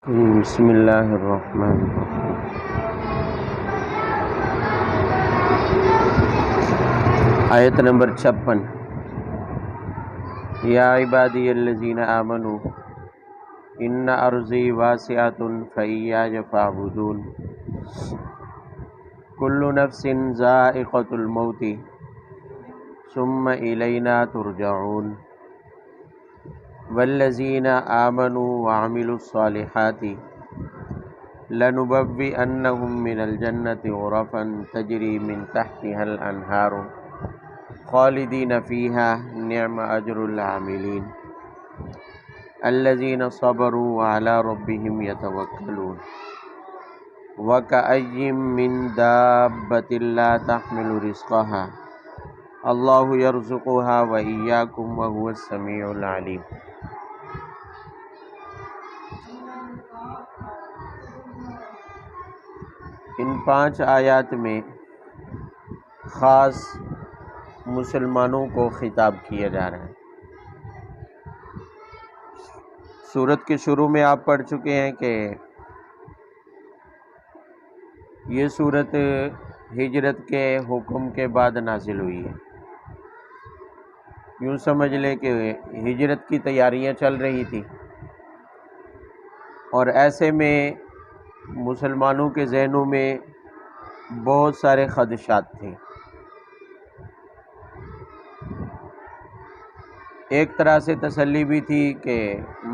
بسم اللہ الرحمن الرحیم۔ آیت نمبر 56۔ یا عبادی الذین آمنوا ان ارضی واسعۃ فایایا فاعبدون کل نفس ذائقۃ الموت ثم الینا ترجعون والذین آمنوا وعملوا الصالحات لنبوئنہم من الجنۃ غرفا تجری من تحتها الانہار خالدین فیہا نعم اجر العاملین الذین صبروا وعلی ربہم یتوکلون وکأی من دابۃ لا تحمل رزقها اللہ یرزقها وإیاکم وہو السمیع العلیم۔ ان 5 آیات میں خاص مسلمانوں کو خطاب کیا جا رہا ہے۔ سورت کے شروع میں آپ پڑھ چکے ہیں کہ یہ سورت ہجرت کے حکم کے بعد نازل ہوئی ہے۔ یوں سمجھ لیں کہ ہجرت کی تیاریاں چل رہی تھی اور ایسے میں مسلمانوں کے ذہنوں میں بہت سارے خدشات تھے۔ ایک طرح سے تسلی بھی تھی کہ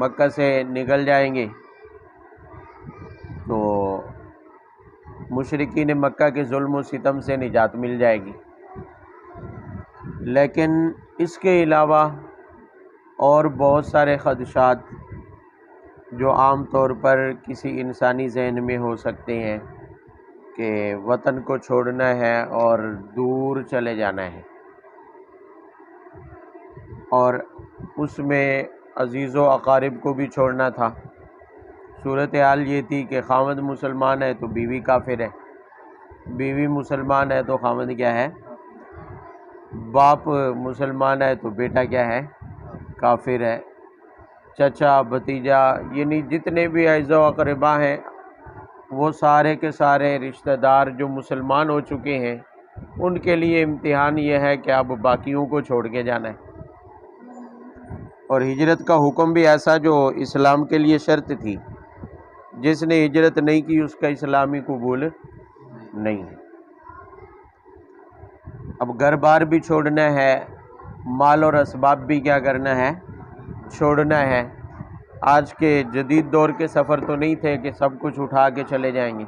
مکہ سے نکل جائیں گے تو مشرکین مکہ کے ظلم و ستم سے نجات مل جائے گی، لیکن اس کے علاوہ اور بہت سارے خدشات جو عام طور پر کسی انسانی ذہن میں ہو سکتے ہیں کہ وطن کو چھوڑنا ہے اور دور چلے جانا ہے، اور اس میں عزیز و اقارب کو بھی چھوڑنا تھا۔ صورتحال یہ تھی کہ خاوند مسلمان ہے تو بیوی کافر ہے، بیوی مسلمان ہے تو خاوند کیا ہے؟ باپ مسلمان ہے تو بیٹا کیا ہے؟ کافر ہے۔ چچا، بھتیجا، یعنی جتنے بھی اعزا و اقربا ہیں وہ سارے کے سارے رشتہ دار جو مسلمان ہو چکے ہیں، ان کے لیے امتحان یہ ہے کہ اب باقیوں کو چھوڑ کے جانا ہے۔ اور ہجرت کا حکم بھی ایسا جو اسلام کے لیے شرط تھی، جس نے ہجرت نہیں کی اس کا اسلامی قبول نہیں ہے۔ اب گھر بار بھی چھوڑنا ہے، مال اور اسباب بھی کیا کرنا ہے؟ چھوڑنا ہے۔ آج کے جدید دور کے سفر تو نہیں تھے کہ سب کچھ اٹھا کے چلے جائیں گے۔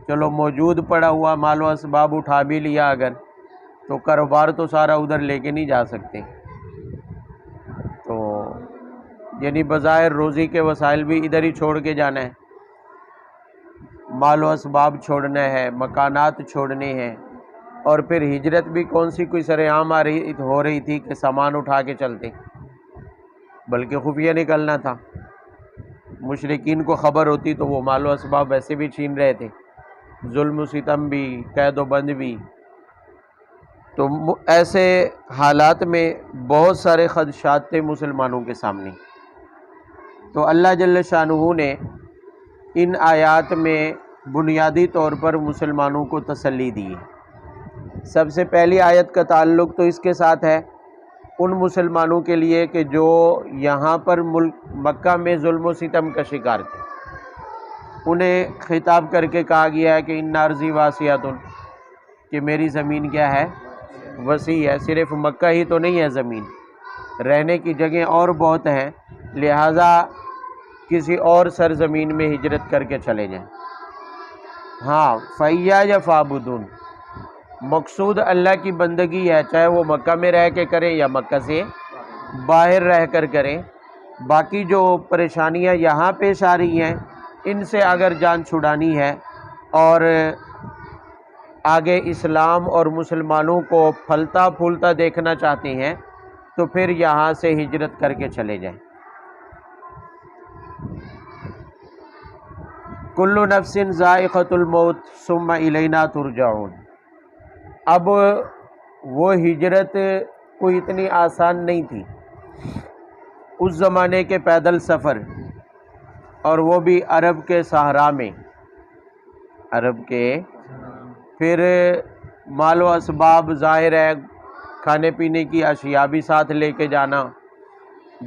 چلو موجود پڑا ہوا مال و اسباب اٹھا بھی لیا اگر، تو کاروبار تو سارا ادھر لے کے نہیں جا سکتے، تو یعنی بظاہر روزی کے وسائل بھی ادھر ہی چھوڑ کے جانا ہے، مال و اسباب چھوڑنا ہے، مکانات چھوڑنے ہیں۔ اور پھر ہجرت بھی کون سی کوئی سر عام ہو رہی تھی کہ سامان اٹھا کے چلتے، بلکہ خفیہ نکلنا تھا۔ مشرکین کو خبر ہوتی تو وہ مال و اسباب ویسے بھی چھین رہے تھے، ظلم و ستم بھی، قید و بند بھی۔ تو ایسے حالات میں بہت سارے خدشات تھے مسلمانوں کے سامنے۔ تو اللہ جل شانہ نے ان آیات میں بنیادی طور پر مسلمانوں کو تسلی دی ہے۔ سب سے پہلی آیت کا تعلق تو اس کے ساتھ ہے ان مسلمانوں کے لیے کہ جو یہاں پر ملک مکہ میں ظلم و ستم کا شکار تھے، انہیں خطاب کر کے کہا گیا ہے کہ ان ارضی واسعۃ، کہ میری زمین کیا ہے؟ وسیع ہے۔ صرف مکہ ہی تو نہیں ہے زمین، رہنے کی جگہیں اور بہت ہیں، لہٰذا کسی اور سرزمین میں ہجرت کر کے چلے جائیں۔ ہاں، فایایا فاعبدون، مقصود اللہ کی بندگی ہے، چاہے وہ مکہ میں رہ کے کریں یا مکہ سے باہر رہ کر کریں۔ باقی جو پریشانیاں یہاں پیش آ رہی ہیں ان سے اگر جان چھڑانی ہے اور آگے اسلام اور مسلمانوں کو پھلتا پھولتا دیکھنا چاہتے ہیں تو پھر یہاں سے ہجرت کر کے چلے جائیں۔ کل نفس ذائقۃ الموت ثم الینا ترجعون۔ اب وہ ہجرت کوئی اتنی آسان نہیں تھی۔ اس زمانے کے پیدل سفر اور وہ بھی عرب کے صحرا میں، عرب کے پھر مال و اسباب ظاہر ہے، کھانے پینے کی اشیاء بھی ساتھ لے کے جانا،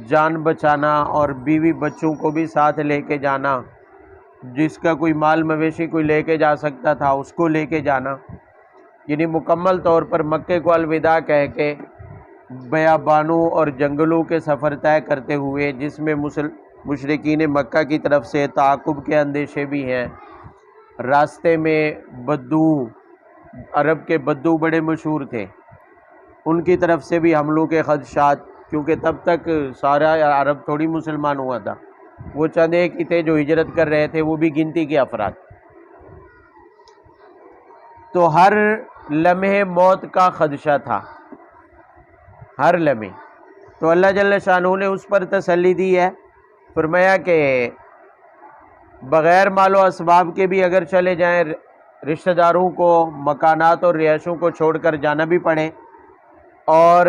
جان بچانا اور بیوی بچوں کو بھی ساتھ لے کے جانا، جس کا کوئی مال مویشی کوئی لے کے جا سکتا تھا اس کو لے کے جانا، یعنی مکمل طور پر مکے کو الوداع کہہ کے بیابانوں اور جنگلوں کے سفر طے کرتے ہوئے، جس میں مشرکین مکہ کی طرف سے تعاقب کے اندیشے بھی ہیں، راستے میں بدو، عرب کے بدو بڑے مشہور تھے، ان کی طرف سے بھی حملوں کے خدشات، کیونکہ تب تک سارا عرب تھوڑی مسلمان ہوا تھا، وہ چند ایک ہی تھے جو ہجرت کر رہے تھے، وہ بھی گنتی کے افراد۔ تو ہر لمحے موت کا خدشہ تھا، ہر لمحے۔ تو اللہ جل شانہ نے اس پر تسلی دی ہے، فرمایا کہ بغیر مال و اسباب کے بھی اگر چلے جائیں، رشتہ داروں کو، مکانات اور رہائشوں کو چھوڑ کر جانا بھی پڑے، اور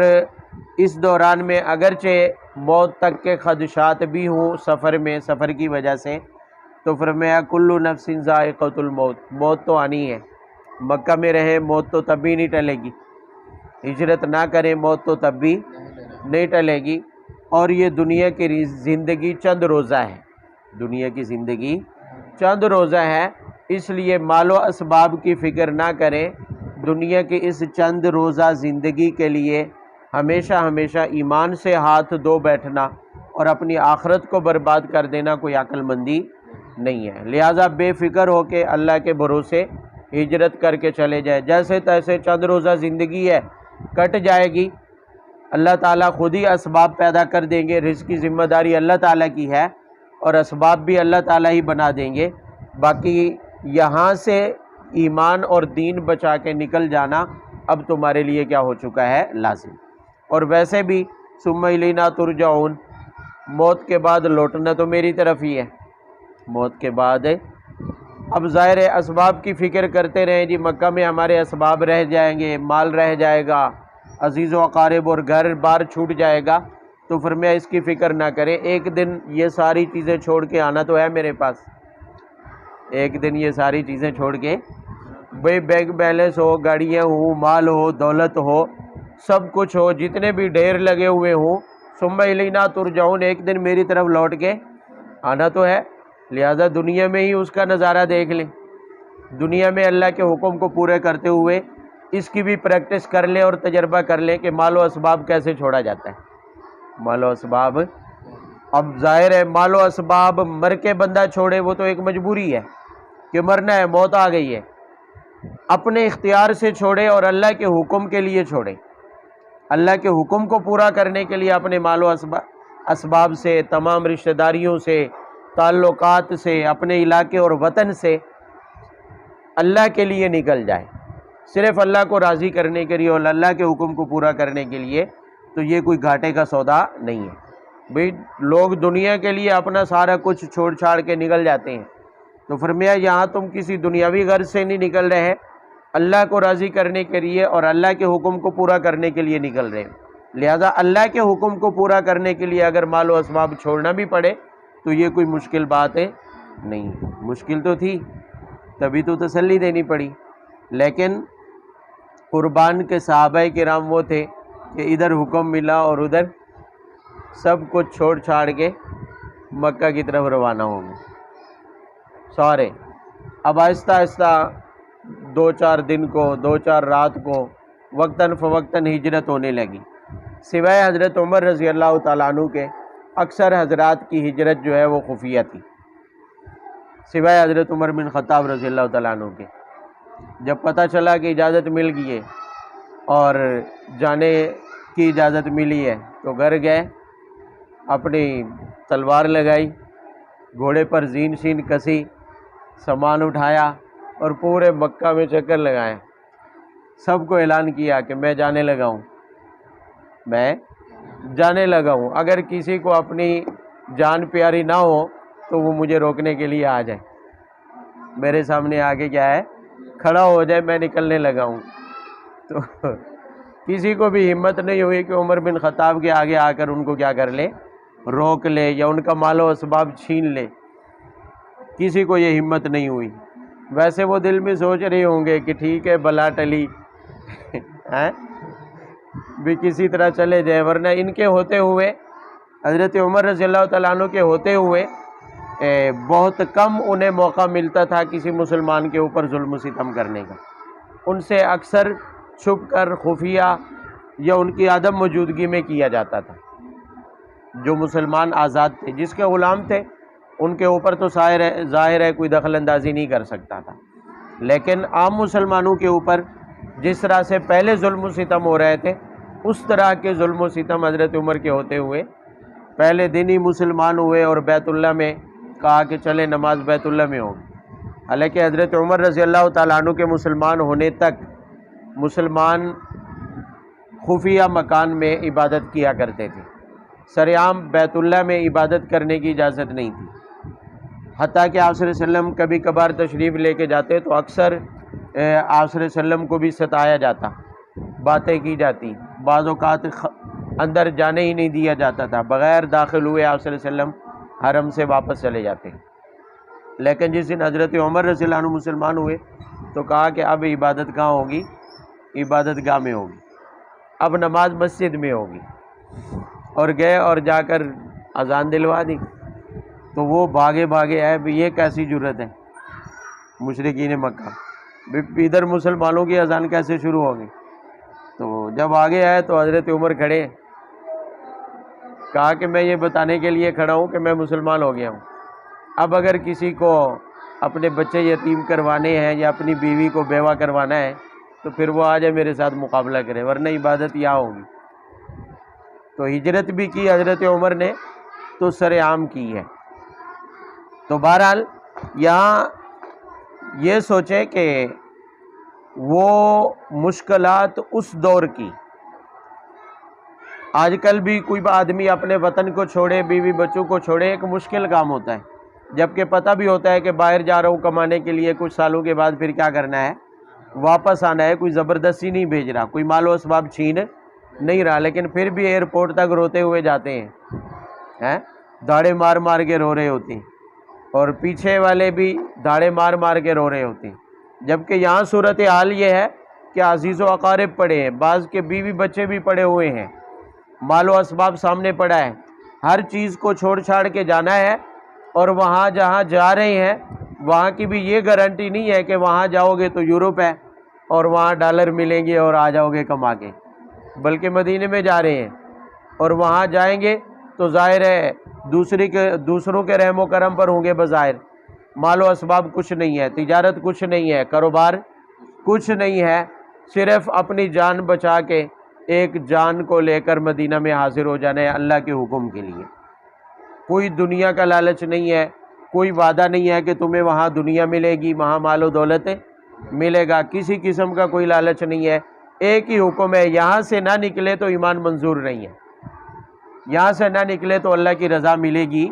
اس دوران میں اگرچہ موت تک کے خدشات بھی ہوں سفر میں، سفر کی وجہ سے، تو فرمایا کل نفس ذائقۃ الموت، موت تو آنی ہے، مکہ میں رہیں موت تو تب بھی نہیں ٹلے گی، ہجرت نہ کریں موت تو تب بھی نہیں ٹلے گی، اور یہ دنیا کی زندگی چند روزہ ہے، دنیا کی زندگی چند روزہ ہے، اس لیے مال و اسباب کی فکر نہ کریں، دنیا کی اس چند روزہ زندگی کے لیے ہمیشہ ہمیشہ ایمان سے ہاتھ دھو بیٹھنا اور اپنی آخرت کو برباد کر دینا کوئی عقل مندی نہیں ہے، لہٰذا بے فکر ہو کے اللہ کے بھروسے ہجرت کر کے چلے جائے، جیسے تیسے چند روزہ زندگی ہے، کٹ جائے گی، اللہ تعالیٰ خود ہی اسباب پیدا کر دیں گے، رزق کی ذمہ داری اللہ تعالیٰ کی ہے اور اسباب بھی اللہ تعالیٰ ہی بنا دیں گے، باقی یہاں سے ایمان اور دین بچا کے نکل جانا اب تمہارے لیے کیا ہو چکا ہے، لازم۔ اور ویسے بھی ثم الینا ترجعون، موت کے بعد لوٹنا تو میری طرف ہی ہے، موت کے بعد اب ظاہر ہے اسباب کی فکر کرتے رہیں، جی مکہ میں ہمارے اسباب رہ جائیں گے، مال رہ جائے گا، عزیز و اقارب اور گھر بار چھوٹ جائے گا، تو فرمایا اس کی فکر نہ کریں، ایک دن یہ ساری چیزیں چھوڑ کے آنا تو ہے میرے پاس، ایک دن یہ ساری چیزیں چھوڑ کے، بھئی بینک بیلنس ہو، گاڑیاں ہوں، مال ہو، دولت ہو، سب کچھ ہو، جتنے بھی ڈھیر لگے ہوئے ہوں، ثم الینا ترجعون، ایک دن میری طرف لوٹ کے آنا تو ہے، لہذا دنیا میں ہی اس کا نظارہ دیکھ لیں، دنیا میں اللہ کے حکم کو پورے کرتے ہوئے اس کی بھی پریکٹس کر لیں اور تجربہ کر لیں کہ مال و اسباب کیسے چھوڑا جاتا ہے، مال و اسباب۔ اب ظاہر ہے مال و اسباب مر کے بندہ چھوڑے، وہ تو ایک مجبوری ہے کہ مرنا ہے، موت آ گئی ہے، اپنے اختیار سے چھوڑے اور اللہ کے حکم کے لیے چھوڑے، اللہ کے حکم کو پورا کرنے کے لیے اپنے مال و اسباب سے، تمام رشتہ داریوں سے، تعلقات سے، اپنے علاقے اور وطن سے اللہ کے لیے نکل جائے، صرف اللہ کو راضی کرنے کے لیے اور اللہ کے حکم کو پورا کرنے کے لیے، تو یہ کوئی گھاٹے کا سودا نہیں ہے۔ بھئی لوگ دنیا کے لیے اپنا سارا کچھ چھوڑ چھاڑ کے نکل جاتے ہیں، تو فرمایا یہاں تم کسی دنیاوی غرض سے نہیں نکل رہے ہیں، اللہ کو راضی کرنے کے لیے اور اللہ کے حکم کو پورا کرنے کے لیے نکل رہے ہیں، لہذا اللہ کے حکم کو پورا کرنے کے لیے اگر مال و اسباب چھوڑنا بھی پڑے تو یہ کوئی مشکل بات ہے نہیں، مشکل تو تھی تبھی تو تسلی دینی پڑی، لیکن قربان کے صحابہ کرام وہ تھے کہ ادھر حکم ملا اور ادھر سب کچھ چھوڑ چھاڑ کے مکہ کی طرف روانہ ہوں گے سارے۔ اب آہستہ آہستہ 2-4 دن کو، 2-4 رات کو، وقتاً فوقتاً ہجرت ہونے لگی، سوائے حضرت عمر رضی اللہ تعالیٰ عنہ کے اکثر حضرات کی ہجرت جو ہے وہ خفیہ تھی، سوائے حضرت عمر بن خطاب رضی اللہ تعالیٰ عنہ کے۔ جب پتہ چلا کہ اجازت مل گئی ہے اور جانے کی اجازت ملی ہے تو گھر گئے، اپنی تلوار لگائی، گھوڑے پر زین شین کسی، سامان اٹھایا اور پورے مکہ میں چکر لگائے، سب کو اعلان کیا کہ میں جانے لگا ہوں، میں جانے لگا ہوں، اگر کسی کو اپنی جان پیاری نہ ہو تو وہ مجھے روکنے کے لیے آ جائے، میرے سامنے آگے کیا ہے کھڑا ہو جائے، میں نکلنے لگا ہوں۔ تو کسی کو بھی ہمت نہیں ہوئی کہ عمر بن خطاب کے آگے آ کر ان کو کیا کر لے، روک لے یا ان کا مال و اسباب چھین لے، کسی کو یہ ہمت نہیں ہوئی۔ ویسے وہ دل میں سوچ رہے ہوں گے کہ ٹھیک ہے بلا ٹلی بھی کسی طرح چلے جائے، ورنہ ان کے ہوتے ہوئے، حضرت عمر رضی اللہ تعالیٰ عنہ کے ہوتے ہوئے بہت کم انہیں موقع ملتا تھا کسی مسلمان کے اوپر ظلم و ستم کرنے کا۔ ان سے اکثر چھپ کر خفیہ یا ان کی عدم موجودگی میں کیا جاتا تھا۔ جو مسلمان آزاد تھے، جس کے غلام تھے، ان کے اوپر تو ظاہر ہے کوئی دخل اندازی نہیں کر سکتا تھا، لیکن عام مسلمانوں کے اوپر جس طرح سے پہلے ظلم و ستم ہو رہے تھے، اس طرح کے ظلم و ستم حضرت عمر کے ہوتے ہوئے پہلے دن ہی مسلمان ہوئے اور بیت اللہ میں کہا کہ چلے نماز بیت اللہ میں ہوگی۔ حالانکہ حضرت عمر رضی اللہ تعالیٰ عنہ کے مسلمان ہونے تک مسلمان خفیہ مکان میں عبادت کیا کرتے تھے، سرعام بیت اللہ میں عبادت کرنے کی اجازت نہیں تھی۔ حتیٰ کہ آپ صلی اللہ علیہ وسلم کبھی کبھار تشریف لے کے جاتے تو اکثر آپ صلی اللہ علیہ وسلم کو بھی ستایا جاتا، باتیں کی جاتی، بعض اوقات اندر جانے ہی نہیں دیا جاتا تھا، بغیر داخل ہوئے آپ صلی اللہ علیہ وسلم حرم سے واپس چلے جاتے۔ لیکن جس دن حضرت عمر رضی اللہ عنہ مسلمان ہوئے تو کہا کہ اب عبادت کہاں ہوگی؟ عبادت گاہ میں ہوگی، اب نماز مسجد میں ہوگی، اور گئے اور جا کر اذان دلوا دی۔ تو وہ بھاگے آئے، بھی یہ کیسی جرت ہے مشرکین مکہ، بھی ادھر مسلمانوں کی اذان کیسے شروع ہوگی؟ تو جب آگے آئے تو حضرت عمر کھڑے، کہا کہ میں یہ بتانے کے لیے کھڑا ہوں کہ میں مسلمان ہو گیا ہوں۔ اب اگر کسی کو اپنے بچے یتیم کروانے ہیں یا اپنی بیوی کو بیوہ کروانا ہے تو پھر وہ آ جائے میرے ساتھ مقابلہ کرے، ورنہ عبادت یہاں ہوگی۔ تو ہجرت بھی کی حضرت عمر نے تو سرعام کی ہے۔ تو بہرحال یہاں یہ سوچیں کہ وہ مشکلات اس دور کی، آج کل بھی کوئی آدمی اپنے وطن کو چھوڑے، بیوی بچوں کو چھوڑے، ایک مشکل کام ہوتا ہے، جبکہ پتہ بھی ہوتا ہے کہ باہر جا رہا ہوں کمانے کے لیے، کچھ سالوں کے بعد پھر کیا کرنا ہے، واپس آنا ہے، کوئی زبردستی نہیں بھیج رہا، کوئی مال و اسباب چھین نہیں رہا، لیکن پھر بھی ایئرپورٹ تک روتے ہوئے جاتے ہیں، دھاڑے مار کے رو رہے ہوتے ہیں، اور پیچھے والے بھی دھاڑے مار کے رو رہے ہوتے ہیں۔ جبکہ یہاں صورتحال یہ ہے کہ عزیز و اقارب پڑے ہیں، بعض کے بیوی بچے بھی پڑے ہوئے ہیں، مال و اسباب سامنے پڑا ہے، ہر چیز کو چھوڑ چھاڑ کے جانا ہے، اور وہاں جہاں جا رہے ہیں وہاں کی بھی یہ گارنٹی نہیں ہے کہ وہاں جاؤ گے تو یورپ ہے اور وہاں ڈالر ملیں گے اور آ جاؤ گے کما کے، بلکہ مدینے میں جا رہے ہیں، اور وہاں جائیں گے تو ظاہر ہے دوسروں کے رحم و کرم پر ہوں گے، بظاہر مال و اسباب کچھ نہیں ہے، تجارت کچھ نہیں ہے، کاروبار کچھ نہیں ہے، صرف اپنی جان بچا کے ایک جان کو لے کر مدینہ میں حاضر ہو جانا ہے اللہ کے حکم کے لیے۔ کوئی دنیا کا لالچ نہیں ہے، کوئی وعدہ نہیں ہے کہ تمہیں وہاں دنیا ملے گی، وہاں مال و دولت ملے گا، کسی قسم کا کوئی لالچ نہیں ہے۔ ایک ہی حکم ہے، یہاں سے نہ نکلے تو ایمان منظور نہیں ہے، یہاں سے نہ نکلے تو اللہ کی رضا ملے گی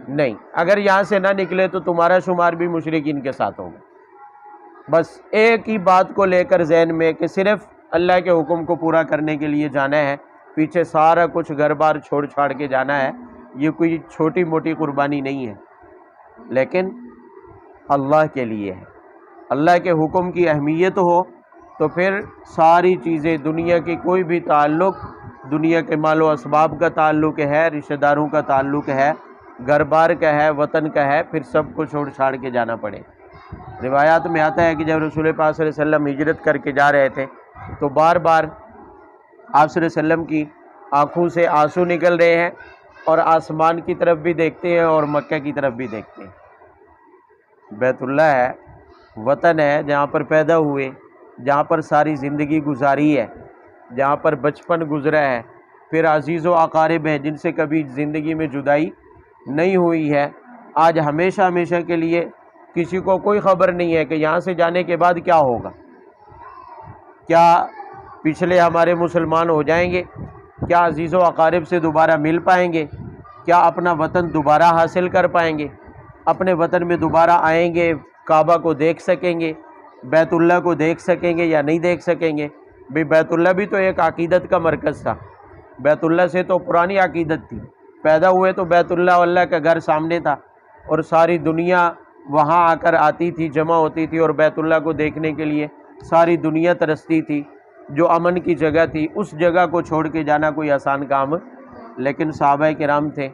نہیں، اگر یہاں سے نہ نکلے تو تمہارا شمار بھی مشرکین کے ساتھ ہوگا۔ بس ایک ہی بات کو لے کر ذہن میں کہ صرف اللہ کے حکم کو پورا کرنے کے لیے جانا ہے، پیچھے سارا کچھ گھر بار چھوڑ چھاڑ کے جانا ہے، یہ کوئی چھوٹی موٹی قربانی نہیں ہے، لیکن اللہ کے لیے ہے۔ اللہ کے حکم کی اہمیت ہو تو پھر ساری چیزیں، دنیا کی کوئی بھی تعلق، دنیا کے مال و اسباب کا تعلق ہے، رشتہ داروں کا تعلق ہے، گھر بار کا ہے، وطن کا ہے، پھر سب کو چھوڑ چھاڑ کے جانا پڑے۔ روایات میں آتا ہے کہ جب رسول پاک صلی اللہ علیہ وسلم ہجرت کر کے جا رہے تھے تو بار بار آپ صلی اللہ علیہ وسلم کی آنکھوں سے آنسو نکل رہے ہیں، اور آسمان کی طرف بھی دیکھتے ہیں اور مکہ کی طرف بھی دیکھتے ہیں۔ بیت اللہ ہے، وطن ہے، جہاں پر پیدا ہوئے، جہاں پر ساری زندگی گزاری ہے، جہاں پر بچپن گزرا ہے، پھر عزیز و اقارب ہیں جن سے کبھی زندگی میں جدائی نہیں ہوئی ہے، آج ہمیشہ ہمیشہ کے لیے کسی کو کوئی خبر نہیں ہے کہ یہاں سے جانے کے بعد کیا ہوگا، کیا پچھلے ہمارے مسلمان ہو جائیں گے، کیا عزیز و اقارب سے دوبارہ مل پائیں گے، کیا اپنا وطن دوبارہ حاصل کر پائیں گے، اپنے وطن میں دوبارہ آئیں گے، کعبہ کو دیکھ سکیں گے، بیت اللہ کو دیکھ سکیں گے یا نہیں دیکھ سکیں گے۔ بھی بیت اللہ بھی تو ایک عقیدت کا مرکز تھا، بیت اللہ سے تو پرانی عقیدت تھی، پیدا ہوئے تو بیت اللہ کا گھر سامنے تھا، اور ساری دنیا وہاں آ کر آتی تھی، جمع ہوتی تھی اور بیت اللہ کو دیکھنے کے لیے ساری دنیا ترستی تھی، جو امن کی جگہ تھی، اس جگہ کو چھوڑ کے جانا کوئی آسان کام لیکن صحابہ کرام تھے۔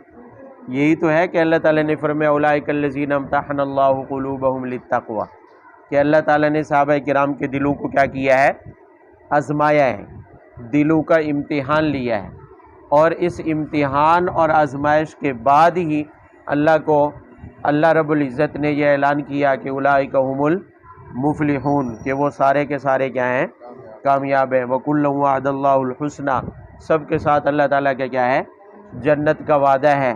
یہی تو ہے کہ اللہ تعالیٰ نے فرمایا اولئک الذین امتحن اللہ قلوبہم للتقوی، کہ اللہ تعالیٰ نے صحابہ کرام کے دلوں کو کیا کیا ہے؟ آزمایا ہے، دلوں کا امتحان لیا ہے، اور اس امتحان اور آزمائش کے بعد ہی اللہ رب العزت نے یہ اعلان کیا کہ اولئک هم المفلحون، کہ وہ سارے کے سارے کیا ہیں؟ کامیاب ہیں۔ وَكُلًّا وَعَدَ اللَّهُ الْحُسْنَى، سب کے ساتھ اللہ تعالیٰ کا کیا ہے؟ جنت کا وعدہ ہے۔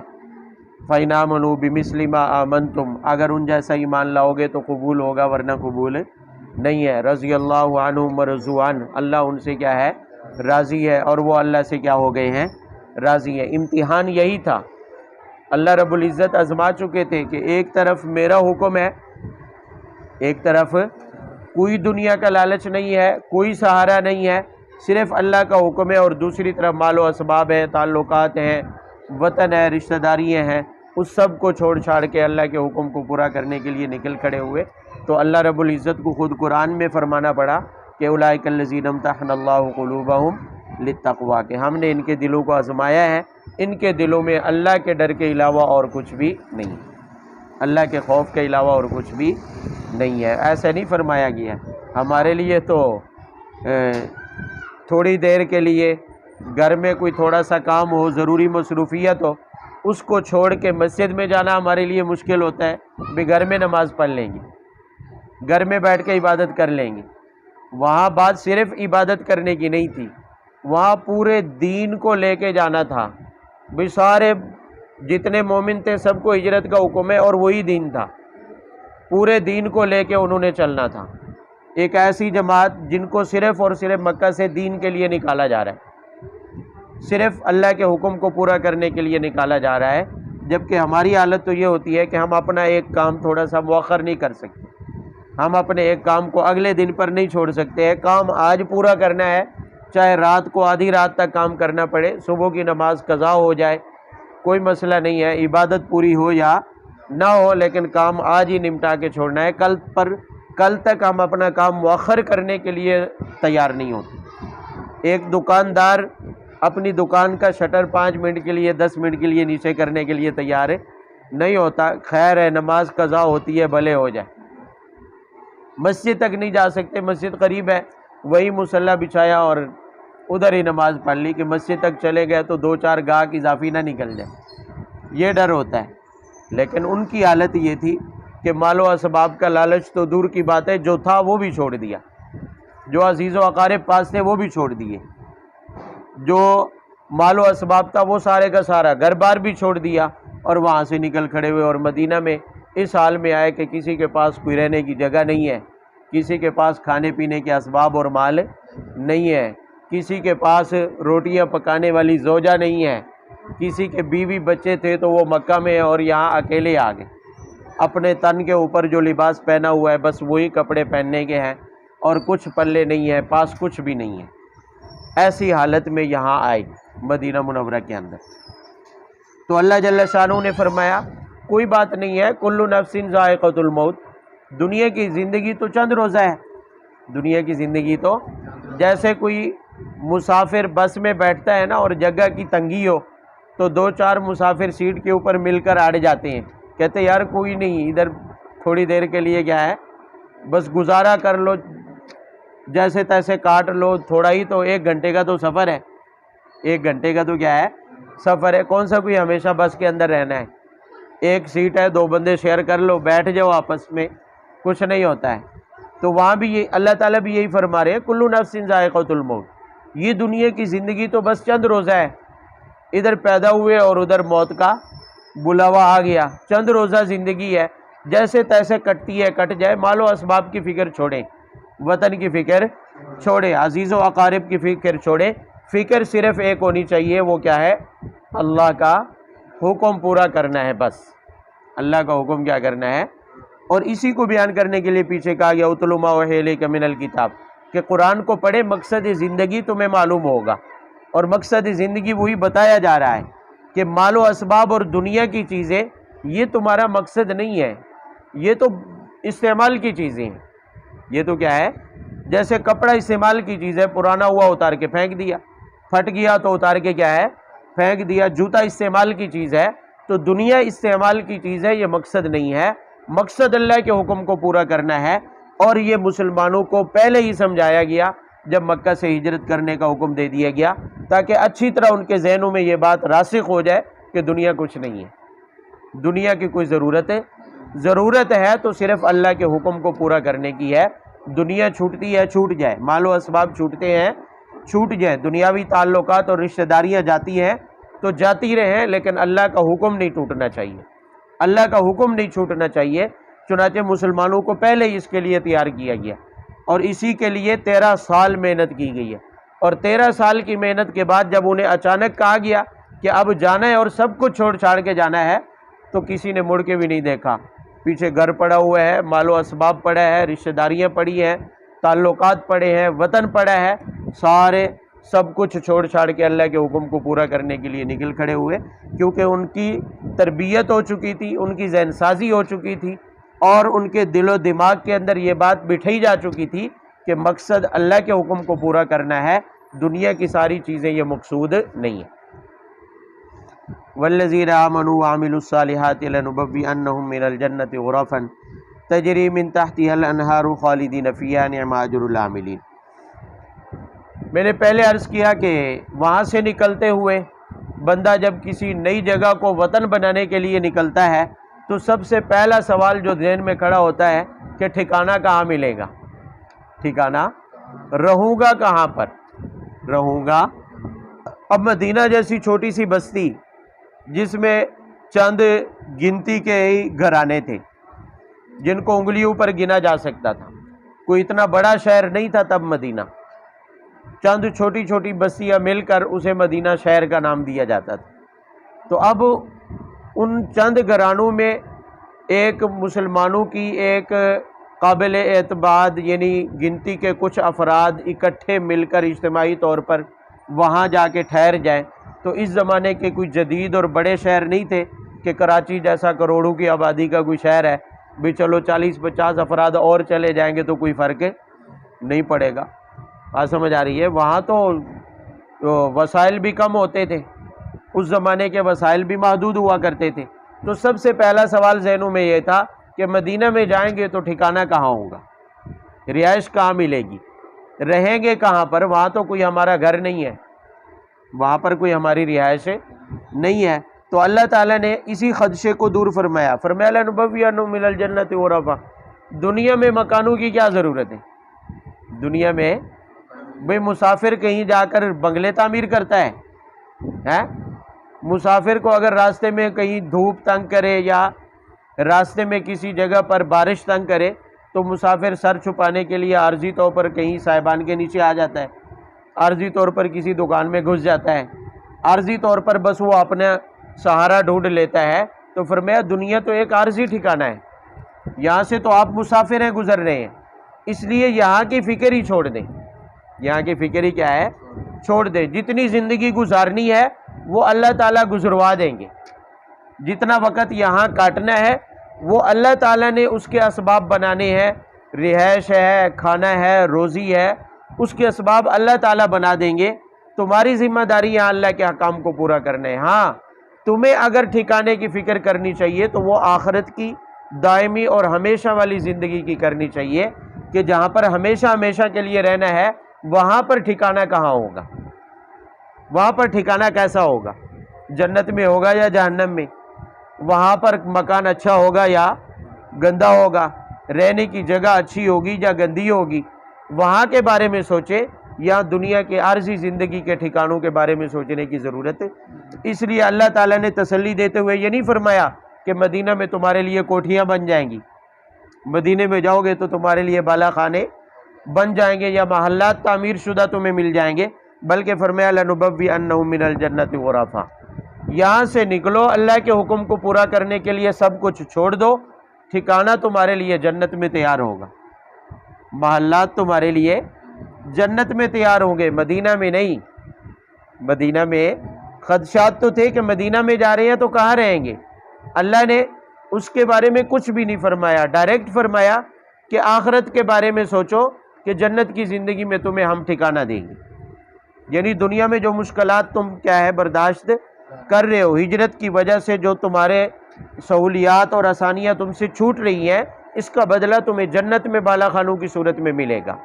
فَإِنْ آمَنُوا بِمِثْلِ مَا آمَنْتُمْ، اگر ان جیسا ایمان لاؤ گے تو قبول ہوگا، ورنہ قبول نہیں ہے۔ رضی اللہ عنہم ورضوا عنہ، اللہ ان سے کیا ہے؟ راضی ہے، اور وہ اللہ سے کیا ہو گئے ہیں؟ راضی ہے۔ امتحان یہی تھا، اللہ رب العزت آزما چکے تھے کہ ایک طرف میرا حکم ہے، ایک طرف کوئی دنیا کا لالچ نہیں ہے، کوئی سہارا نہیں ہے، صرف اللہ کا حکم ہے، اور دوسری طرف مال و اسباب ہے، تعلقات ہیں، وطن ہے، رشتہ داریاں ہیں، اس سب کو چھوڑ چھاڑ کے اللہ کے حکم کو پورا کرنے کے لیے نکل کھڑے ہوئے۔ تو اللہ رب العزت کو خود قرآن میں فرمانا پڑا کہ اولئک الذین امتحن اللہ قلوبہم للتقوی، کہ ہم نے ان کے دلوں کو آزمایا ہے، ان کے دلوں میں اللہ کے ڈر کے علاوہ اور کچھ بھی نہیں، اللہ کے خوف کے علاوہ اور کچھ بھی نہیں ہے۔ ایسا نہیں فرمایا گیا ہمارے لیے تو تھوڑی دیر کے لیے گھر میں کوئی تھوڑا سا کام ہو، ضروری مصروفیت ہو، اس کو چھوڑ کے مسجد میں جانا ہمارے لیے مشکل ہوتا ہے، بھی گھر میں نماز پڑھ لیں گے، گھر میں بیٹھ کے عبادت کر لیں گے۔ وہاں بات صرف عبادت کرنے کی نہیں تھی، وہاں پورے دین کو لے کے جانا تھا، بھی سارے جتنے مومن تھے سب کو ہجرت کا حکم ہے، اور وہی دین تھا، پورے دین کو لے کے انہوں نے چلنا تھا۔ ایک ایسی جماعت جن کو صرف اور صرف مکہ سے دین کے لیے نکالا جا رہا ہے، صرف اللہ کے حکم کو پورا کرنے کے لیے نکالا جا رہا ہے، جبکہ ہماری حالت تو یہ ہوتی ہے کہ ہم اپنا ایک کام تھوڑا سا مؤخر نہیں کر سکتے، ہم اپنے ایک کام کو اگلے دن پر نہیں چھوڑ سکتے، کام آج پورا کرنا ہے، چاہے رات کو آدھی رات تک کام کرنا پڑے، صبح کی نماز قضا ہو جائے، کوئی مسئلہ نہیں ہے، عبادت پوری ہو یا نہ ہو، لیکن کام آج ہی نمٹا کے چھوڑنا ہے، کل تک ہم اپنا کام مؤخر کرنے کے لیے تیار نہیں ہوتے۔ ایک دکاندار اپنی دکان کا شٹر 5 منٹ کے لیے 10 منٹ کے لیے نیچے کرنے کے لیے تیار نہیں ہوتا، خیر ہے نماز قضا ہوتی ہے بھلے ہو جائے۔ مسجد تک نہیں جا سکتے، مسجد قریب ہے، وہی مصلی بچھایا اور ادھر ہی نماز پڑھ لی، کہ مسجد تک چلے گئے تو 2-4 گاہک اضافی نہ نکل جائے، یہ ڈر ہوتا ہے۔ لیکن ان کی حالت یہ تھی کہ مال و اسباب کا لالچ تو دور کی بات ہے، جو تھا وہ بھی چھوڑ دیا، جو عزیز و اقارب پاس تھے وہ بھی چھوڑ دیے، جو مال و اسباب تھا وہ سارے کا سارا گھر بار بھی چھوڑ دیا، اور وہاں سے نکل کھڑے ہوئے، اور مدینہ میں اس حال میں آئے کہ کسی کے پاس کوئی رہنے کی جگہ نہیں ہے، کسی کے پاس کھانے پینے کے اسباب اور مال نہیں ہے، کسی کے پاس روٹیاں پکانے والی زوجہ نہیں ہے، کسی کے بیوی بچے تھے تو وہ مکہ میں اور یہاں اکیلے آ گئے، اپنے تن کے اوپر جو لباس پہنا ہوا ہے بس وہی کپڑے پہننے کے ہیں، اور کچھ پلے نہیں ہے، پاس کچھ بھی نہیں ہے۔ ایسی حالت میں یہاں آئے مدینہ منورہ کے اندر، تو اللہ جل شانہ نے فرمایا کوئی بات نہیں ہے، کل نفس ذائقۃ الموت، دنیا کی زندگی تو چند روزہ ہے، دنیا کی زندگی تو جیسے کوئی مسافر بس میں بیٹھتا ہے نا اور جگہ کی تنگی ہو تو 2-4 مسافر سیٹ کے اوپر مل کر اڑ جاتے ہیں، کہتے یار کوئی نہیں ادھر تھوڑی دیر کے لیے کیا ہے بس گزارا کر لو، جیسے تیسے کاٹ لو، تھوڑا ہی تو 1 گھنٹے کا تو سفر ہے، 1 گھنٹے کا تو کیا ہے سفر ہے، کون سا کوئی ہمیشہ بس کے اندر رہنا ہے، ایک سیٹ ہے 2 بندے شیئر کر لو، بیٹھ جاؤ آپس میں، کچھ نہیں ہوتا ہے۔ تو وہاں بھی یہ اللہ تعالیٰ بھی یہی فرما رہے ہیں کل نفس ذائقۃ الموت، یہ دنیا کی زندگی تو بس چند روزہ ہے، ادھر پیدا ہوئے اور ادھر موت کا بلاوا آ گیا، چند روزہ زندگی ہے، جیسے تیسے کٹتی ہے کٹ جائے، مال و اسباب کی فکر چھوڑیں، وطن کی فکر چھوڑیں، عزیز و اقارب کی فکر چھوڑیں، فکر صرف ایک ہونی چاہیے، وہ کیا ہے اللہ کا حکم پورا کرنا ہے، بس اللہ کا حکم کیا کرنا ہے۔ اور اسی کو بیان کرنے کے لیے پیچھے کہا گیا اتل ما اوحی الیک من الکتاب، کہ قرآن کو پڑھے، مقصد زندگی تمہیں معلوم ہوگا، اور مقصد زندگی وہی بتایا جا رہا ہے کہ مال و اسباب اور دنیا کی چیزیں یہ تمہارا مقصد نہیں ہے، یہ تو استعمال کی چیزیں ہیں. یہ تو کیا ہے؟ جیسے کپڑا استعمال کی چیز ہے، پرانا ہوا اتار کے پھینک دیا، پھٹ گیا تو اتار کے کیا ہے؟ پھینک دیا. جوتا استعمال کی چیز ہے، تو دنیا استعمال کی چیز ہے، یہ مقصد نہیں ہے. مقصد اللہ کے حکم کو پورا کرنا ہے. اور یہ مسلمانوں کو پہلے ہی سمجھایا گیا جب مکہ سے ہجرت کرنے کا حکم دے دیا گیا، تاکہ اچھی طرح ان کے ذہنوں میں یہ بات راسخ ہو جائے کہ دنیا کچھ نہیں ہے، دنیا کی کوئی ضرورت ہے تو صرف اللہ کے حکم کو پورا کرنے کی ہے. دنیا چھوٹتی ہے چھوٹ جائے، مال و اسباب چھوٹتے ہیں چھوٹ جائیں، دنیاوی تعلقات اور رشتہ داریاں جاتی ہیں تو جاتی رہیں، لیکن اللہ کا حکم نہیں ٹوٹنا چاہیے، اللہ کا حکم نہیں چھوٹنا چاہیے. چنانچہ مسلمانوں کو پہلے ہی اس کے لیے تیار کیا گیا، اور اسی کے لیے 13 سال محنت کی گئی ہے. اور 13 سال کی محنت کے بعد جب انہیں اچانک کہا گیا کہ اب جانا ہے اور سب کچھ چھوڑ چھاڑ کے جانا ہے، تو کسی نے مڑ کے بھی نہیں دیکھا. پیچھے گھر پڑا ہوا ہے، مال و اسباب پڑا ہے، رشتہ داریاں پڑی ہیں، تعلقات پڑے ہیں، وطن پڑا ہے، سارے سب کچھ چھوڑ چھاڑ کے اللہ کے حکم کو پورا کرنے کے لیے نکل کھڑے ہوئے، کیونکہ ان کی تربیت ہو چکی تھی، ان کی ذہن سازی ہو چکی تھی، اور ان کے دل و دماغ کے اندر یہ بات بٹھائی جا چکی تھی کہ مقصد اللہ کے حکم کو پورا کرنا ہے، دنیا کی ساری چیزیں یہ مقصود نہیں ہیں. والذین آمنوا وعملوا الصالحات لنبوئنہم من الجنۃ غرفا تجری من تحتها الانہار خالدین فیہا نعم اجر العاملین. میں نے پہلے عرض کیا کہ وہاں سے نکلتے ہوئے بندہ جب کسی نئی جگہ کو وطن بنانے کے لیے نکلتا ہے تو سب سے پہلا سوال جو ذہن میں کھڑا ہوتا ہے کہ ٹھکانہ کہاں ملے گا، ٹھکانہ رہوں گا کہاں پر رہوں گا. اب مدینہ جیسی چھوٹی سی بستی جس میں چند گنتی کے ہی گھرانے تھے جن کو انگلیوں پر گنا جا سکتا تھا، کوئی اتنا بڑا شہر نہیں تھا تب مدینہ، چند چھوٹی چھوٹی بستیاں مل کر اسے مدینہ شہر کا نام دیا جاتا تھا. تو اب ان چند گھرانوں میں ایک مسلمانوں کی ایک قابل اعتماد یعنی گنتی کے کچھ افراد اکٹھے مل کر اجتماعی طور پر وہاں جا کے ٹھہر جائیں. تو اس زمانے کے کوئی جدید اور بڑے شہر نہیں تھے کہ کراچی جیسا کروڑوں کی آبادی کا کوئی شہر ہے بھی چلو 40-50 افراد اور چلے جائیں گے تو کوئی فرق نہیں پڑے گا. بات سمجھ آ رہی ہے؟ وہاں تو وسائل بھی کم ہوتے تھے، اس زمانے کے وسائل بھی محدود ہوا کرتے تھے. تو سب سے پہلا سوال ذہنوں میں یہ تھا کہ مدینہ میں جائیں گے تو ٹھکانہ کہاں ہوگا، رہائش کہاں ملے گی، رہیں گے کہاں پر؟ وہاں تو کوئی ہمارا گھر نہیں ہے، وہاں پر کوئی ہماری رہائش نہیں ہے. تو اللہ تعالیٰ نے اسی خدشے کو دور فرمایا لنبوئنہم من الجنۃ غرفا. دنیا میں مکانوں کی کیا ضرورت ہے؟ دنیا میں بھئی مسافر کہیں جا کر بنگلے تعمیر کرتا ہے؟ مسافر کو اگر راستے میں کہیں دھوپ تنگ کرے یا راستے میں کسی جگہ پر بارش تنگ کرے تو مسافر سر چھپانے کے لیے عارضی طور پر کہیں سائبان کے نیچے آ جاتا ہے، عارضی طور پر کسی دکان میں گھس جاتا ہے، عارضی طور پر بس وہ اپنا سہارا ڈھونڈ لیتا ہے. تو فرمایا دنیا تو ایک عارضی ٹھکانہ ہے، یہاں سے تو آپ مسافر ہیں، گزر رہے ہیں، اس لیے یہاں کی فکر ہی چھوڑ دیں. یہاں کی فکر ہی کیا ہے؟ چھوڑ دیں. جتنی زندگی گزارنی ہے وہ اللہ تعالیٰ گزروا دیں گے، جتنا وقت یہاں کاٹنا ہے وہ اللہ تعالیٰ نے اس کے اسباب بنانے ہیں، رہائش ہے، کھانا ہے، روزی ہے، اس کے اسباب اللہ تعالیٰ بنا دیں گے. تمہاری ذمہ داری یہاں اللہ کے احکام کو پورا کرنا ہے. ہاں تمہیں اگر ٹھکانے کی فکر کرنی چاہیے تو وہ آخرت کی دائمی اور ہمیشہ والی زندگی کی کرنی چاہیے کہ جہاں پر ہمیشہ ہمیشہ کے لیے رہنا ہے وہاں پر ٹھکانہ کہاں ہوگا، وہاں پر ٹھکانہ کیسا ہوگا، جنت میں ہوگا یا جہنم میں، وہاں پر مکان اچھا ہوگا یا گندا ہوگا، رہنے کی جگہ اچھی ہوگی یا گندی ہوگی، وہاں کے بارے میں سوچے یا دنیا کے عارضی زندگی کے ٹھکانوں کے بارے میں سوچنے کی ضرورت ہے. اس لیے اللہ تعالیٰ نے تسلی دیتے ہوئے یہ نہیں فرمایا کہ مدینہ میں تمہارے لیے کوٹھیاں بن جائیں گی، مدینے میں جاؤ گے تو تمہارے لیے بالا خانے بن جائیں گے یا محلات تعمیر شدہ تمہیں مل جائیں گے، بلکہ فرمایا لنبوئنہم من الجنۃ غرفا. یہاں سے نکلو، اللہ کے حکم کو پورا کرنے کے لیے سب کچھ چھوڑ دو، ٹھکانہ تمہارے لیے جنت میں تیار ہوگا، محلات تمہارے لیے جنت میں تیار ہوں گے، مدینہ میں نہیں. مدینہ میں خدشات تو تھے کہ مدینہ میں جا رہے ہیں تو کہاں رہیں گے. اللہ نے اس کے بارے میں کچھ بھی نہیں فرمایا، ڈائریکٹ فرمایا کہ آخرت کے بارے میں سوچو کہ جنت کی زندگی میں تمہیں ہم ٹھکانہ دیں گے۔ یعنی دنیا میں جو مشکلات تم کیا ہے برداشت کر رہے ہو، ہجرت کی وجہ سے جو تمہارے سہولیات اور آسانیاں تم سے چھوٹ رہی ہیں، اس کا بدلہ تمہیں جنت میں بالا خانوں کی صورت میں ملے گا۔